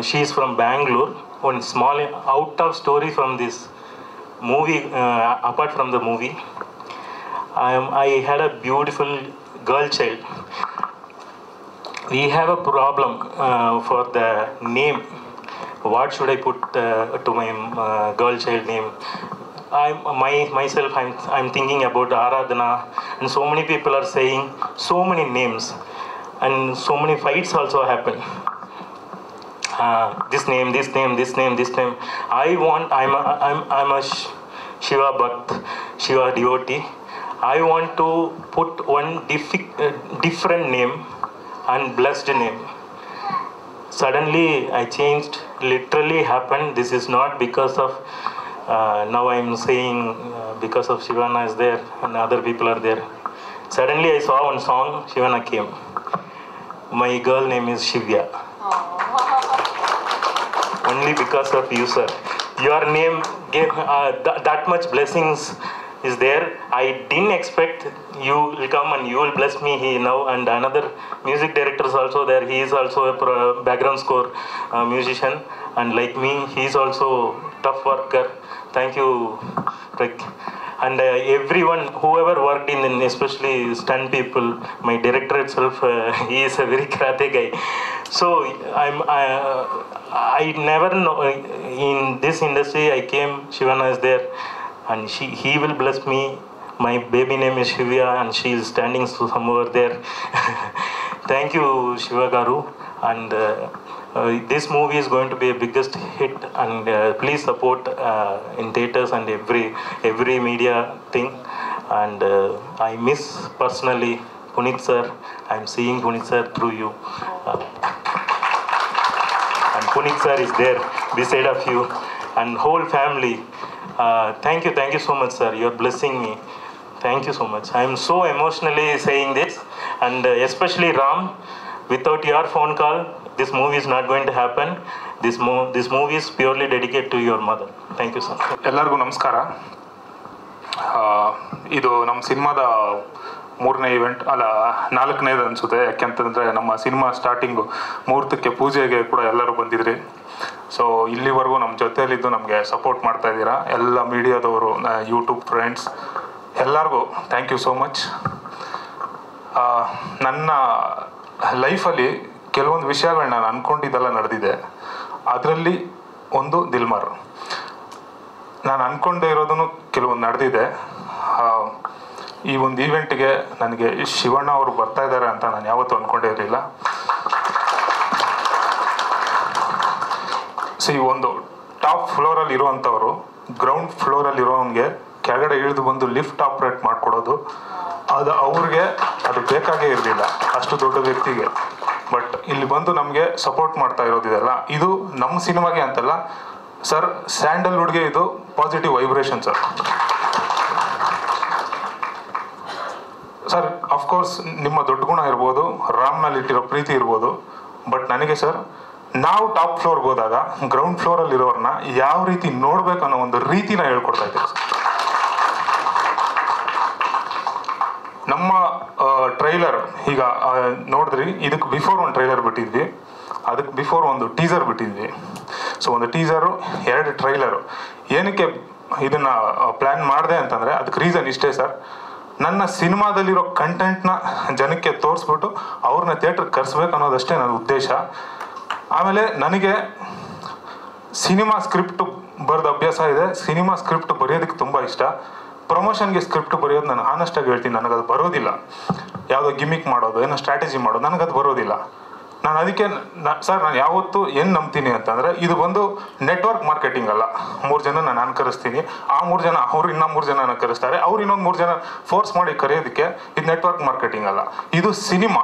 [SPEAKER 10] She's from Bangalore. One small out of story from this movie. Apart from the movie, I had a beautiful girl child. We have a problem for the name. What should I put to my girl child name? I'm thinking about Aradhana, and so many people are saying so many names, and so many fights also happen. This name. I'm a Shiva Bhakt, Shiva devotee. I want to put one different name and blessed name. Suddenly I changed. Literally happened. This is not because of. Now I'm saying because of Shivana is there and other people are there. Suddenly I saw one song, Shivana came. My girl name is Shivya. Only because of you, sir. Your name gave that much blessings is there. I didn't expect you will come and you will bless me now. And another music director is also there. He is also a background score musician, and like me, he is also tough worker. Thank you, Rick. And everyone, whoever worked in especially stunt people, my director itself, he is a very karate guy. So I never know, in this industry I came, Shivana is there, and he will bless me. My baby name is Shivya, and she is standing somewhere there. Thank you, Shiva Garu. And this movie is going to be a biggest hit, and please support in theaters and every media thing. And I miss personally Punit sir. I'm seeing Punit sir through you, and Punit sir is there beside of you and whole family. Thank you so much, sir. You're blessing me. Thank you so much. I'm so emotionally saying this, and especially Ram. Without your phone call, this movie is not going to happen. This movie is purely dedicated to your mother. Thank you, sir.
[SPEAKER 11] ಎಲ್ಲರಿಗೂ ನಮಸ್ಕಾರ. ಇದು ನಮ್ಮ ಸಿನಿಮಾದ 3ನೇ event, ಅಲ್ಲ 4ನೇದು ಅನಿಸುತ್ತೆ. ಯಾಕೆಂತಂದರೆ ನಮ್ಮ ಸಿನಿಮಾ ಸ್ಟಾರ್ಟಿಂಗು ಮುಹೂರ್ತಕ್ಕೆ ಪೂಜೆಗೆ ಕೂಡ ಎಲ್ಲರೂ ಬಂದಿದ್ರಿ. ಸೊ ಇಲ್ಲಿವರೆಗೂ ನಮ್ಮ ಜೊತೆಯಲ್ಲಿದ್ದು ನಮಗೆ ಸಪೋರ್ಟ್ ಮಾಡ್ತಾ ಇದ್ದೀರಾ ಎಲ್ಲ ಮೀಡಿಯಾದವರು, ಯೂಟ್ಯೂಬ್ ಫ್ರೆಂಡ್ಸ್ ಎಲ್ಲರಿಗೂ ಥ್ಯಾಂಕ್ ಯು ಸೋ ಮಚ್. ನನ್ನ ಲೈಫಲ್ಲಿ ಕೆಲವೊಂದು ವಿಷಯಗಳು ನಾನು ಅಂದ್ಕೊಂಡಿದ್ದೆಲ್ಲ ನಡೆದಿದೆ. ಅದರಲ್ಲಿ ಒಂದು ದಿಲ್ಮಾರ್. ನಾನು ಅಂದ್ಕೊಂಡೇ ಇರೋದನ್ನು ಕೆಲವೊಂದು ನಡೆದಿದೆ. ಈ ಒಂದು ಈವೆಂಟ್ಗೆ ನನಗೆ ಶಿವಣ್ಣ ಅವರು ಬರ್ತಾ ಇದ್ದಾರೆ ಅಂತ ನಾನು ಯಾವತ್ತೂ ಅಂದ್ಕೊಂಡೇ ಇರಲಿಲ್ಲ. ಒಂದು ಟಾಪ್ ಫ್ಲೋರಲ್ಲಿ ಇರುವಂಥವ್ರು ಗ್ರೌಂಡ್ ಫ್ಲೋರಲ್ಲಿ ಇರೋವನಿಗೆ ಕೆಳಗಡೆ ಇಳಿದು ಬಂದು ಲಿಫ್ಟ್ ಆಪ್ರೇಟ್ ಮಾಡಿಕೊಡೋದು, ಅದು ಅವ್ರಿಗೆ ಅದು ಬೇಕಾಗೇ ಇರಲಿಲ್ಲ, ಅಷ್ಟು ದೊಡ್ಡ ವ್ಯಕ್ತಿಗೆ. ಬಟ್ ಇಲ್ಲಿ ಬಂದು ನಮಗೆ ಸಪೋರ್ಟ್ ಮಾಡ್ತಾ ಇರೋದಿದೆಲ್ಲ, ಇದು ನಮ್ಮ ಸಿನಿಮಾಗೆ ಅಂತಲ್ಲ ಸರ್, ಸ್ಯಾಂಡಲ್ವುಡ್ಗೆ ಇದು positive vibration sir. Sir of course ನಿಮ್ಮ ದೊಡ್ಡ ಗುಣ ಇರ್ಬೋದು, ರಾಮ್ನಲ್ಲಿ ಇಟ್ಟಿರೋ ಪ್ರೀತಿ ಇರ್ಬೋದು, ಬಟ್ ನನಗೆ ಸರ್ ನಾವು ಟಾಪ್ ಫ್ಲೋರ್ಗೆ ಹೋದಾಗ ಗ್ರೌಂಡ್ ಫ್ಲೋರಲ್ಲಿ ಇರೋರನ್ನ ಯಾವ ರೀತಿ ನೋಡ್ಬೇಕು ಅನ್ನೋ ಒಂದು ರೀತಿನ ಹೇಳ್ಕೊಡ್ತಾ ಇದ್ದೀವಿ ಸರ್. ನಮ್ಮ ಟ್ರೈಲರ್ ಈಗ ನೋಡಿದ್ರಿ, ಇದಕ್ಕೆ ಬಿಫೋರ್ ಒಂದು ಟ್ರೈಲರ್ ಬಿಟ್ಟಿದ್ವಿ, ಅದಕ್ಕೆ ಬಿಫೋರ್ ಒಂದು ಟೀಸರ್ ಬಿಟ್ಟಿದ್ವಿ. ಸೊ ಒಂದು ಟೀಸರು 2 ಟ್ರೈಲರು. ಏನಕ್ಕೆ ಇದನ್ನು ಪ್ಲ್ಯಾನ್ ಮಾಡಿದೆ ಅಂತಂದರೆ ಅದಕ್ಕೆ ರೀಸನ್ ಇಷ್ಟೇ ಸರ್. ನನ್ನ ಸಿನಿಮಾದಲ್ಲಿರೋ ಕಂಟೆಂಟ್ನ ಜನಕ್ಕೆ ತೋರಿಸ್ಬಿಟ್ಟು ಅವ್ರನ್ನ ಥಿಯೇಟ್ರಿಗೆ ಕರೆಸ್ಬೇಕು ಅನ್ನೋದಷ್ಟೇ ನನ್ನ ಉದ್ದೇಶ. ಆಮೇಲೆ ನನಗೆ ಸಿನಿಮಾ ಸ್ಕ್ರಿಪ್ಟ್ ಬರೆದ ಅಭ್ಯಾಸ ಇದೆ. ಸಿನಿಮಾ ಸ್ಕ್ರಿಪ್ಟ್ ಬರೆಯೋದಕ್ಕೆ ತುಂಬ ಇಷ್ಟ. ಪ್ರಮೋಷನ್ಗೆ ಸ್ಕ್ರಿಪ್ಟ್ ಬರೆಯೋದು ನಾನು ಆನೆಸ್ಟಾಗಿ ಹೇಳ್ತೀನಿ, ನನಗದು ಬರೋದಿಲ್ಲ. ಯಾವುದೋ ಗಿಮಿಕ್ ಮಾಡೋದು, ಏನೋ ಸ್ಟ್ರಾಟಜಿ ಮಾಡೋದು ನನಗದು ಬರೋದಿಲ್ಲ. ನಾನು ಅದಕ್ಕೆ ಸರ್ ನಾನು ಯಾವತ್ತೂ ಏನು ನಂಬ್ತೀನಿ ಅಂತಂದರೆ ಇದು ಬಂದು ನೆಟ್ವರ್ಕ್ ಮಾರ್ಕೆಟಿಂಗ್ ಅಲ್ಲ. 3 ಜನ ನಾನು ಕರೆಸ್ತೀನಿ, ಆ 3 ಜನ ಅವ್ರು ಇನ್ನೂ 3 ಜನ ಕರೆಸ್ತಾರೆ, ಅವ್ರು ಇನ್ನೊಂದು 3 ಜನ ಫೋರ್ಸ್ ಮಾಡಿ ಕರೆಯೋದಕ್ಕೆ ಇದು ನೆಟ್ವರ್ಕ್ ಮಾರ್ಕೆಟಿಂಗ್ ಅಲ್ಲ. ಇದು ಸಿನಿಮಾ.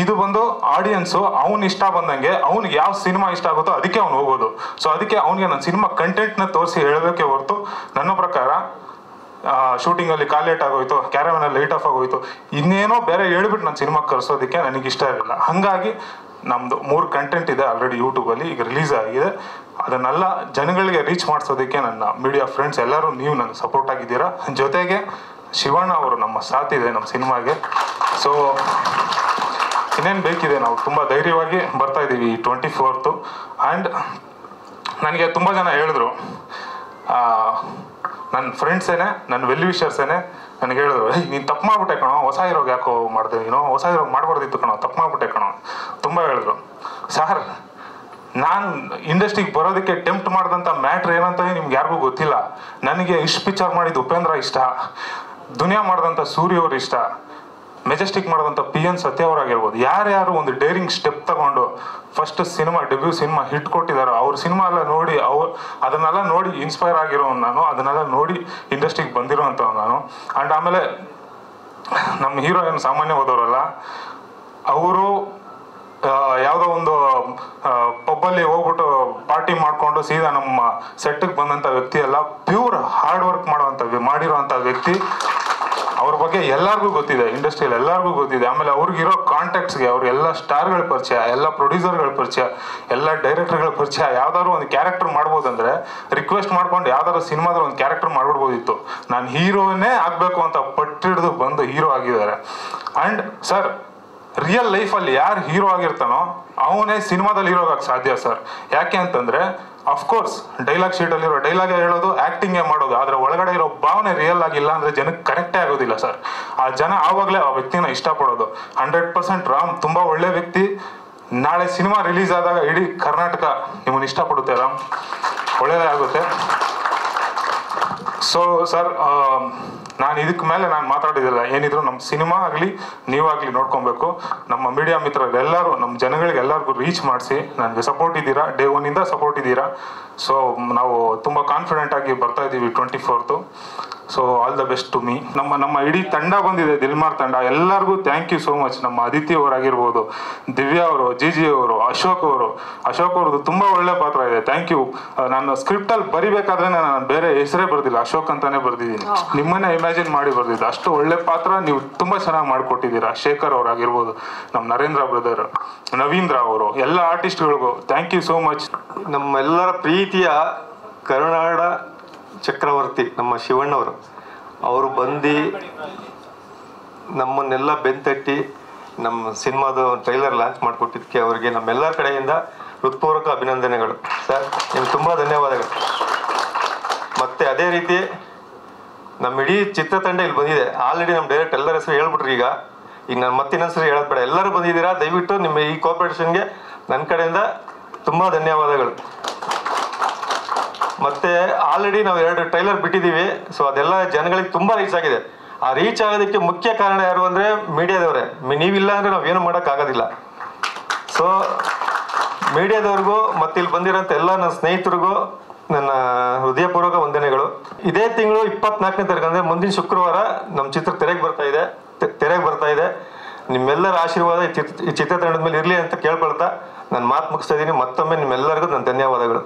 [SPEAKER 11] ಇದು ಬಂದು ಆಡಿಯನ್ಸು ಅವ್ನು ಇಷ್ಟ ಬಂದಂಗೆ ಅವ್ನಿಗೆ ಯಾವ ಸಿನಿಮಾ ಇಷ್ಟ ಆಗುತ್ತೋ ಅದಕ್ಕೆ ಅವ್ನು ಹೋಗೋದು. ಸೊ ಅದಕ್ಕೆ ಅವ್ನಿಗೆ ನನ್ನ ಸಿನಿಮಾ ಕಂಟೆಂಟ್ನ ತೋರಿಸಿ ಹೇಳಬೇಕೆ ಹೊರತು ನನ್ನ ಪ್ರಕಾರ ಶೂಟಿಂಗಲ್ಲಿ ಕಾಲ್ ಲೇಟ್ ಆಗೋಯ್ತು, ಕ್ಯಾರವನಲ್ಲಿ ಲೈಟ್ ಆಫ್ ಆಗೋಯ್ತು, ಇನ್ನೇನೋ ಬೇರೆ ಹೇಳ್ಬಿಟ್ಟು ನಾನು ಸಿನಿಮಾ ಕರೆಸೋದಕ್ಕೆ ನನಗೆ ಇಷ್ಟ ಇರಲಿಲ್ಲ. ಹಾಗಾಗಿ ನಮ್ಮದು 3 ಕಂಟೆಂಟ್ ಇದೆ ಆಲ್ರೆಡಿ ಯೂಟ್ಯೂಬಲ್ಲಿ, ಈಗ ರಿಲೀಸ್ ಆಗಿದೆ. ಅದನ್ನೆಲ್ಲ ಜನಗಳಿಗೆ ರೀಚ್ ಮಾಡಿಸೋದಕ್ಕೆ ನನ್ನ ಮೀಡಿಯಾ ಫ್ರೆಂಡ್ಸ್ ಎಲ್ಲರೂ ನೀವು ನನಗೆ ಸಪೋರ್ಟ್ ಆಗಿದ್ದೀರಾ. ಜೊತೆಗೆ ಶಿವಣ್ಣ ಅವರು ನಮ್ಮ ಸಾಥ್ ಇದೆ ನಮ್ಮ ಸಿನಿಮಾಗೆ. ಸೊ ಇನ್ನೇನು ಬೇಕಿದೆ, ನಾವು ತುಂಬ ಧೈರ್ಯವಾಗಿ ಬರ್ತಾ ಇದ್ದೀವಿ 24th. ಆ್ಯಂಡ್ ನನಗೆ ತುಂಬ ಜನ ಹೇಳಿದ್ರು, ನನ್ನ ಫ್ರೆಂಡ್ಸೇನೆ, ನನ್ನ ವೆಲ್ ವಿಷರ್ಸೇನೆ ನನಗೆ ಹೇಳಿದ್ರು, ನೀನು ತಪ್ಪು ಮಾಡ್ಬಿಟ್ಟೆ ಕಣೋ, ಹೊಸ ಹೀರೋಗೆ ಯಾಕೋ ಮಾಡಿದೆ ನೀನು, ಹೊಸ ಹೀರೋಗೆ ಮಾಡಬಾರ್ದಿತ್ತು ಕಣೋ, ತಪ್ಪು ಮಾಡ್ಬಿಟ್ಟೆ ಕಣೋ ತುಂಬ ಹೇಳಿದ್ರು. ಸರ್ ನಾನು ಇಂಡಸ್ಟ್ರಿಗೆ ಬರೋದಕ್ಕೆ ಟೆಂಪ್ಟ್ ಮಾಡಿದಂಥ ಮ್ಯಾಟ್ರ್ ಏನಂತ ನಿಮ್ಗೆ ಯಾರಿಗೂ ಗೊತ್ತಿಲ್ಲ. ನನಗೆ ಇಷ್ಟು ಪಿಕ್ಚರ್ ಮಾಡಿದ್ದು ಉಪೇಂದ್ರ ಇಷ್ಟ, ದುನಿಯಾ ಮಾಡಿದಂಥ ಸೂರ್ಯ ಅವ್ರು ಇಷ್ಟ, ಮೆಜೆಸ್ಟಿಕ್ ಮಾಡಿದಂಥ PN ಸತ್ಯ ಅವರಾಗಿರ್ಬೋದು. ಯಾರ್ಯಾರು ಒಂದು ಡೇರಿಂಗ್ ಸ್ಟೆಪ್ ತಗೊಂಡು first cinema debut cinema hit ಕೊಟ್ಟಿದ್ದಾರೋ ಅವ್ರ ಸಿನಿಮಾ ಎಲ್ಲ ನೋಡಿ ಅದನ್ನೆಲ್ಲ ನೋಡಿ ಇನ್ಸ್ಪೈರ್ ಆಗಿರೋ ನಾನು, ಅದನ್ನೆಲ್ಲ ನೋಡಿ ಇಂಡಸ್ಟ್ರಿಗೆ ಬಂದಿರೋವಂಥವ್ ನಾನು. ಆ್ಯಂಡ್ ಆಮೇಲೆ ನಮ್ಮ ಹೀರೋ ಏನು ಸಾಮಾನ್ಯವಾದವರಲ್ಲ, ಅವರು ಯಾವುದೋ ಒಂದು ಪಬ್ಬಲ್ಲಿ ಹೋಗ್ಬಿಟ್ಟು ಪಾರ್ಟಿ ಮಾಡಿಕೊಂಡು ಸೀದಾ ನಮ್ಮ ಸೆಟ್ಟಿಗೆ ಬಂದಂಥ ವ್ಯಕ್ತಿ ಅಲ್ಲ, ಪ್ಯೂರ್ ಹಾರ್ಡ್ ವರ್ಕ್ ಮಾಡಿರೋವಂಥ ವ್ಯಕ್ತಿ. ಅವ್ರ ಬಗ್ಗೆ ಎಲ್ಲರಿಗೂ ಗೊತ್ತಿದೆ, ಇಂಡಸ್ಟ್ರಿಯಲ್ಲಿ ಎಲ್ಲರಿಗೂ ಗೊತ್ತಿದೆ. ಆಮೇಲೆ ಅವ್ರಿಗಿರೋ ಕಾಂಟ್ಯಾಕ್ಟ್ಸ್ಗೆ ಅವ್ರಿಗೆಲ್ಲ ಸ್ಟಾರ್ಗಳ ಪರಿಚಯ, ಎಲ್ಲ ಪ್ರೊಡ್ಯೂಸರ್ಗಳ ಪರಿಚಯ, ಎಲ್ಲ ಡೈರೆಕ್ಟರ್ಗಳ ಪರಿಚಯ. ಯಾವ್ದಾದ್ರು ಒಂದು ಕ್ಯಾರೆಕ್ಟರ್ ಮಾಡ್ಬೋದಂದ್ರೆ ರಿಕ್ವೆಸ್ಟ್ ಮಾಡ್ಕೊಂಡು ಯಾವ್ದಾದ್ರು ಸಿನಿಮಾದಲ್ಲಿ ಒಂದು ಕ್ಯಾರೆಕ್ಟರ್ ಮಾಡ್ಬಿಡ್ಬೋದಿತ್ತು. ನಾನು ಹೀರೋನೇ ಆಗಬೇಕು ಅಂತ ಪಟ್ಟಿಡಿದು ಬಂದು ಹೀರೋ ಆಗಿದ್ದಾರೆ. ಆ್ಯಂಡ್ ಸರ್ ರಿಯಲ್ ಲೈಫಲ್ಲಿ ಯಾರು ಹೀರೋ ಆಗಿರ್ತಾನೋ ಅವನೇ ಸಿನಿಮಾದಲ್ಲಿ ಹೀರೋ ಆಗಕ್ಕೆ ಸಾಧ್ಯ ಸರ್. ಯಾಕೆ ಅಂತಂದರೆ ಅಫ್ಕೋರ್ಸ್ ಡೈಲಾಗ್ ಶೀಟಲ್ಲಿರೋ ಡೈಲಾಗೇ ಹೇಳೋದು, ಆ್ಯಕ್ಟಿಂಗೇ ಮಾಡೋದು, ಆದರೆ ಒಳಗಡೆ ಇರೋ ಭಾವನೆ ರಿಯಲ್ ಆಗಿಲ್ಲ ಅಂದರೆ ಜನಕ್ಕೆ ಕನೆಕ್ಟೇ ಆಗೋದಿಲ್ಲ ಸರ್. ಆ ಜನ ಆವಾಗಲೇ ಆ ವ್ಯಕ್ತಿನ ಇಷ್ಟಪಡೋದು. 100% ರಾಮ್ ತುಂಬ ಒಳ್ಳೆ ವ್ಯಕ್ತಿ. ನಾಳೆ ಸಿನಿಮಾ ರಿಲೀಸ್ ಆದಾಗ ಇಡೀ ಕರ್ನಾಟಕ ನಿಮ್ಮನ್ನು ಇಷ್ಟಪಡುತ್ತೆ ರಾಮ್, ಒಳ್ಳೆಯದೇ ಆಗುತ್ತೆ. ಸೊ ಸರ್ ನಾನು ಇದಕ್ಕೆ ಮೇಲೆ ನಾನು ಮಾತಾಡಿದಿಲ್ಲ. ಏನಿದ್ರು ನಮ್ಮ ಸಿನಿಮಾ ಆಗಲಿ ನೀವಾಗಲಿ ನೋಡ್ಕೊಬೇಕು. ನಮ್ಮ ಮೀಡಿಯಾ ಮಿತ್ರರೆಲ್ಲರೂ ನಮ್ಮ ಜನಗಳಿಗೆ ಎಲ್ಲರಿಗೂ ರೀಚ್ ಮಾಡಿಸಿ ನನಗೆ ಸಪೋರ್ಟ್ ಇದ್ದೀರಾ, ಡೇ 1ಇಂದ ಸಪೋರ್ಟ್ ಇದ್ದೀರಾ. ಸೊ ನಾವು ತುಂಬ ಕಾನ್ಫಿಡೆಂಟ್ ಆಗಿ ಬರ್ತಾ ಇದ್ದೀವಿ 24th. So all the best to me. ನಮ್ಮ ಇಡೀ ತಂಡ ಬಂದಿದೆ, ದಿಲ್ಮಾರ್ ತಂಡ. ಎಲ್ಲರಿಗೂ ಥ್ಯಾಂಕ್ ಯು ಸೋ ಮಚ್. ನಮ್ಮ ಅದಿತಿ ಅವರಾಗಿರ್ಬೋದು, ದಿವ್ಯಾ ಅವರು, ಜಿಜಿ ಅವರು, ಅಶೋಕ್ ಅವ್ರದ್ದು ತುಂಬ ಒಳ್ಳೆ ಪಾತ್ರ ಇದೆ. Thank you. ನಾನು ಸ್ಕ್ರಿಪ್ಟಲ್ಲಿ ಬರಿಬೇಕಾದ್ರೆ ನಾನು ಬೇರೆ ಹೆಸರೇ ಬರ್ದಿಲ್ಲ, ಅಶೋಕ್ ಅಂತಾನೆ ಬರ್ದಿದ್ದೀನಿ. ನಿಮ್ಮನ್ನೇ ಇಮ್ಯಾಜಿನ್ ಮಾಡಿ ಬರ್ದಿದ್ದೆ. ಅಷ್ಟು ಒಳ್ಳೆ ಪಾತ್ರ ನೀವು ತುಂಬ ಚೆನ್ನಾಗಿ ಮಾಡಿಕೊಟ್ಟಿದ್ದೀರಾ. ಶೇಖರ್ ಅವರಾಗಿರ್ಬೋದು, ನಮ್ಮ ನರೇಂದ್ರ ಬ್ರದರ್, ನವೀಂದ್ರ ಅವರು, ಎಲ್ಲ ಆರ್ಟಿಸ್ಟ್ಗಳಿಗೂ ಥ್ಯಾಂಕ್ ಯು ಸೋ ಮಚ್.
[SPEAKER 12] ನಮ್ಮೆಲ್ಲರ ಪ್ರೀತಿಯ ಕರುನಾಡ ಚಕ್ರವರ್ತಿ ನಮ್ಮ ಶಿವಣ್ಣವರು, ಅವರು ಬಂದು ನಮ್ಮನ್ನೆಲ್ಲ ಬೆಂತಟ್ಟಿ ನಮ್ಮ ಸಿನಿಮಾದ ಟ್ರೈಲರ್ ಲಾಂಚ್ ಮಾಡಿಕೊಟ್ಟಿದ್ದಕ್ಕೆ ಅವರಿಗೆ ನಮ್ಮೆಲ್ಲರ ಕಡೆಯಿಂದ ಹೃತ್ಪೂರ್ವಕ ಅಭಿನಂದನೆಗಳು ಸರ್. ನಿಮ್ಗೆ ತುಂಬ ಧನ್ಯವಾದಗಳು. ಮತ್ತು ಅದೇ ರೀತಿ ನಮ್ಮ ಇಡೀ ಚಿತ್ರತಂಡ ಇಲ್ಲಿ ಬಂದಿದೆ. ಆಲ್ರೆಡಿ ನಮ್ಮ ಡೈರೆಕ್ಟ್ ಎಲ್ಲರ ಹೆಸರು ಹೇಳ್ಬಿಟ್ರಿ. ಈಗ ನಾನು ಇನ್ನೊಂದು ಸರಿ ಹೇಳೋದು ಬೇಡ, ಎಲ್ಲರೂ ಬಂದಿದ್ದೀರಾ. ದಯವಿಟ್ಟು ನಿಮ್ಮ ಈ ಕೋಆಪರೇಷನ್ಗೆ ನನ್ನ ಕಡೆಯಿಂದ ತುಂಬ ಧನ್ಯವಾದಗಳು. ಮತ್ತು ಆಲ್ರೆಡಿ ನಾವು 2 ಟ್ರೈಲರ್ ಬಿಟ್ಟಿದ್ದೀವಿ. ಸೊ ಅದೆಲ್ಲ ಜನಗಳಿಗೆ ತುಂಬ ರೀಚ್ ಆಗಿದೆ. ಆ ರೀಚ್ ಆಗೋದಕ್ಕೆ ಮುಖ್ಯ ಕಾರಣ ಯಾರು ಅಂದರೆ ಮೀಡಿಯಾದವರೇ. ನೀವಿಲ್ಲ ಅಂದರೆ ನಾವೇನು ಮಾಡೋಕ್ಕಾಗೋದಿಲ್ಲ. ಸೊ ಮೀಡಿಯಾದವ್ರಿಗೂ ಮತ್ತು ಇಲ್ಲಿ ಬಂದಿರೋಂಥ ಎಲ್ಲ ನನ್ನ ಸ್ನೇಹಿತರಿಗೂ ನನ್ನ ಹೃದಯಪೂರ್ವಕ ವಂದನೆಗಳು. ಇದೇ ತಿಂಗಳು 24ನೇ ತಾರೀಕು ಅಂದರೆ ಮುಂದಿನ ಶುಕ್ರವಾರ ನಮ್ಮ ಚಿತ್ರ ತೆರೆಗೆ ಬರ್ತಾ ಇದೆ. ನಿಮ್ಮೆಲ್ಲರ ಆಶೀರ್ವಾದ ಈ ಚಿತ್ರತಂಡದ ಮೇಲೆ ಇರಲಿ ಅಂತ ಕೇಳ್ಕೊಳ್ತಾ ನಾನು ಮಾತು ಮುಗಿಸ್ತಾ ಇದ್ದೀನಿ. ಮತ್ತೊಮ್ಮೆ ನಿಮ್ಮೆಲ್ಲರಿಗೂ ನನ್ನ ಧನ್ಯವಾದಗಳು.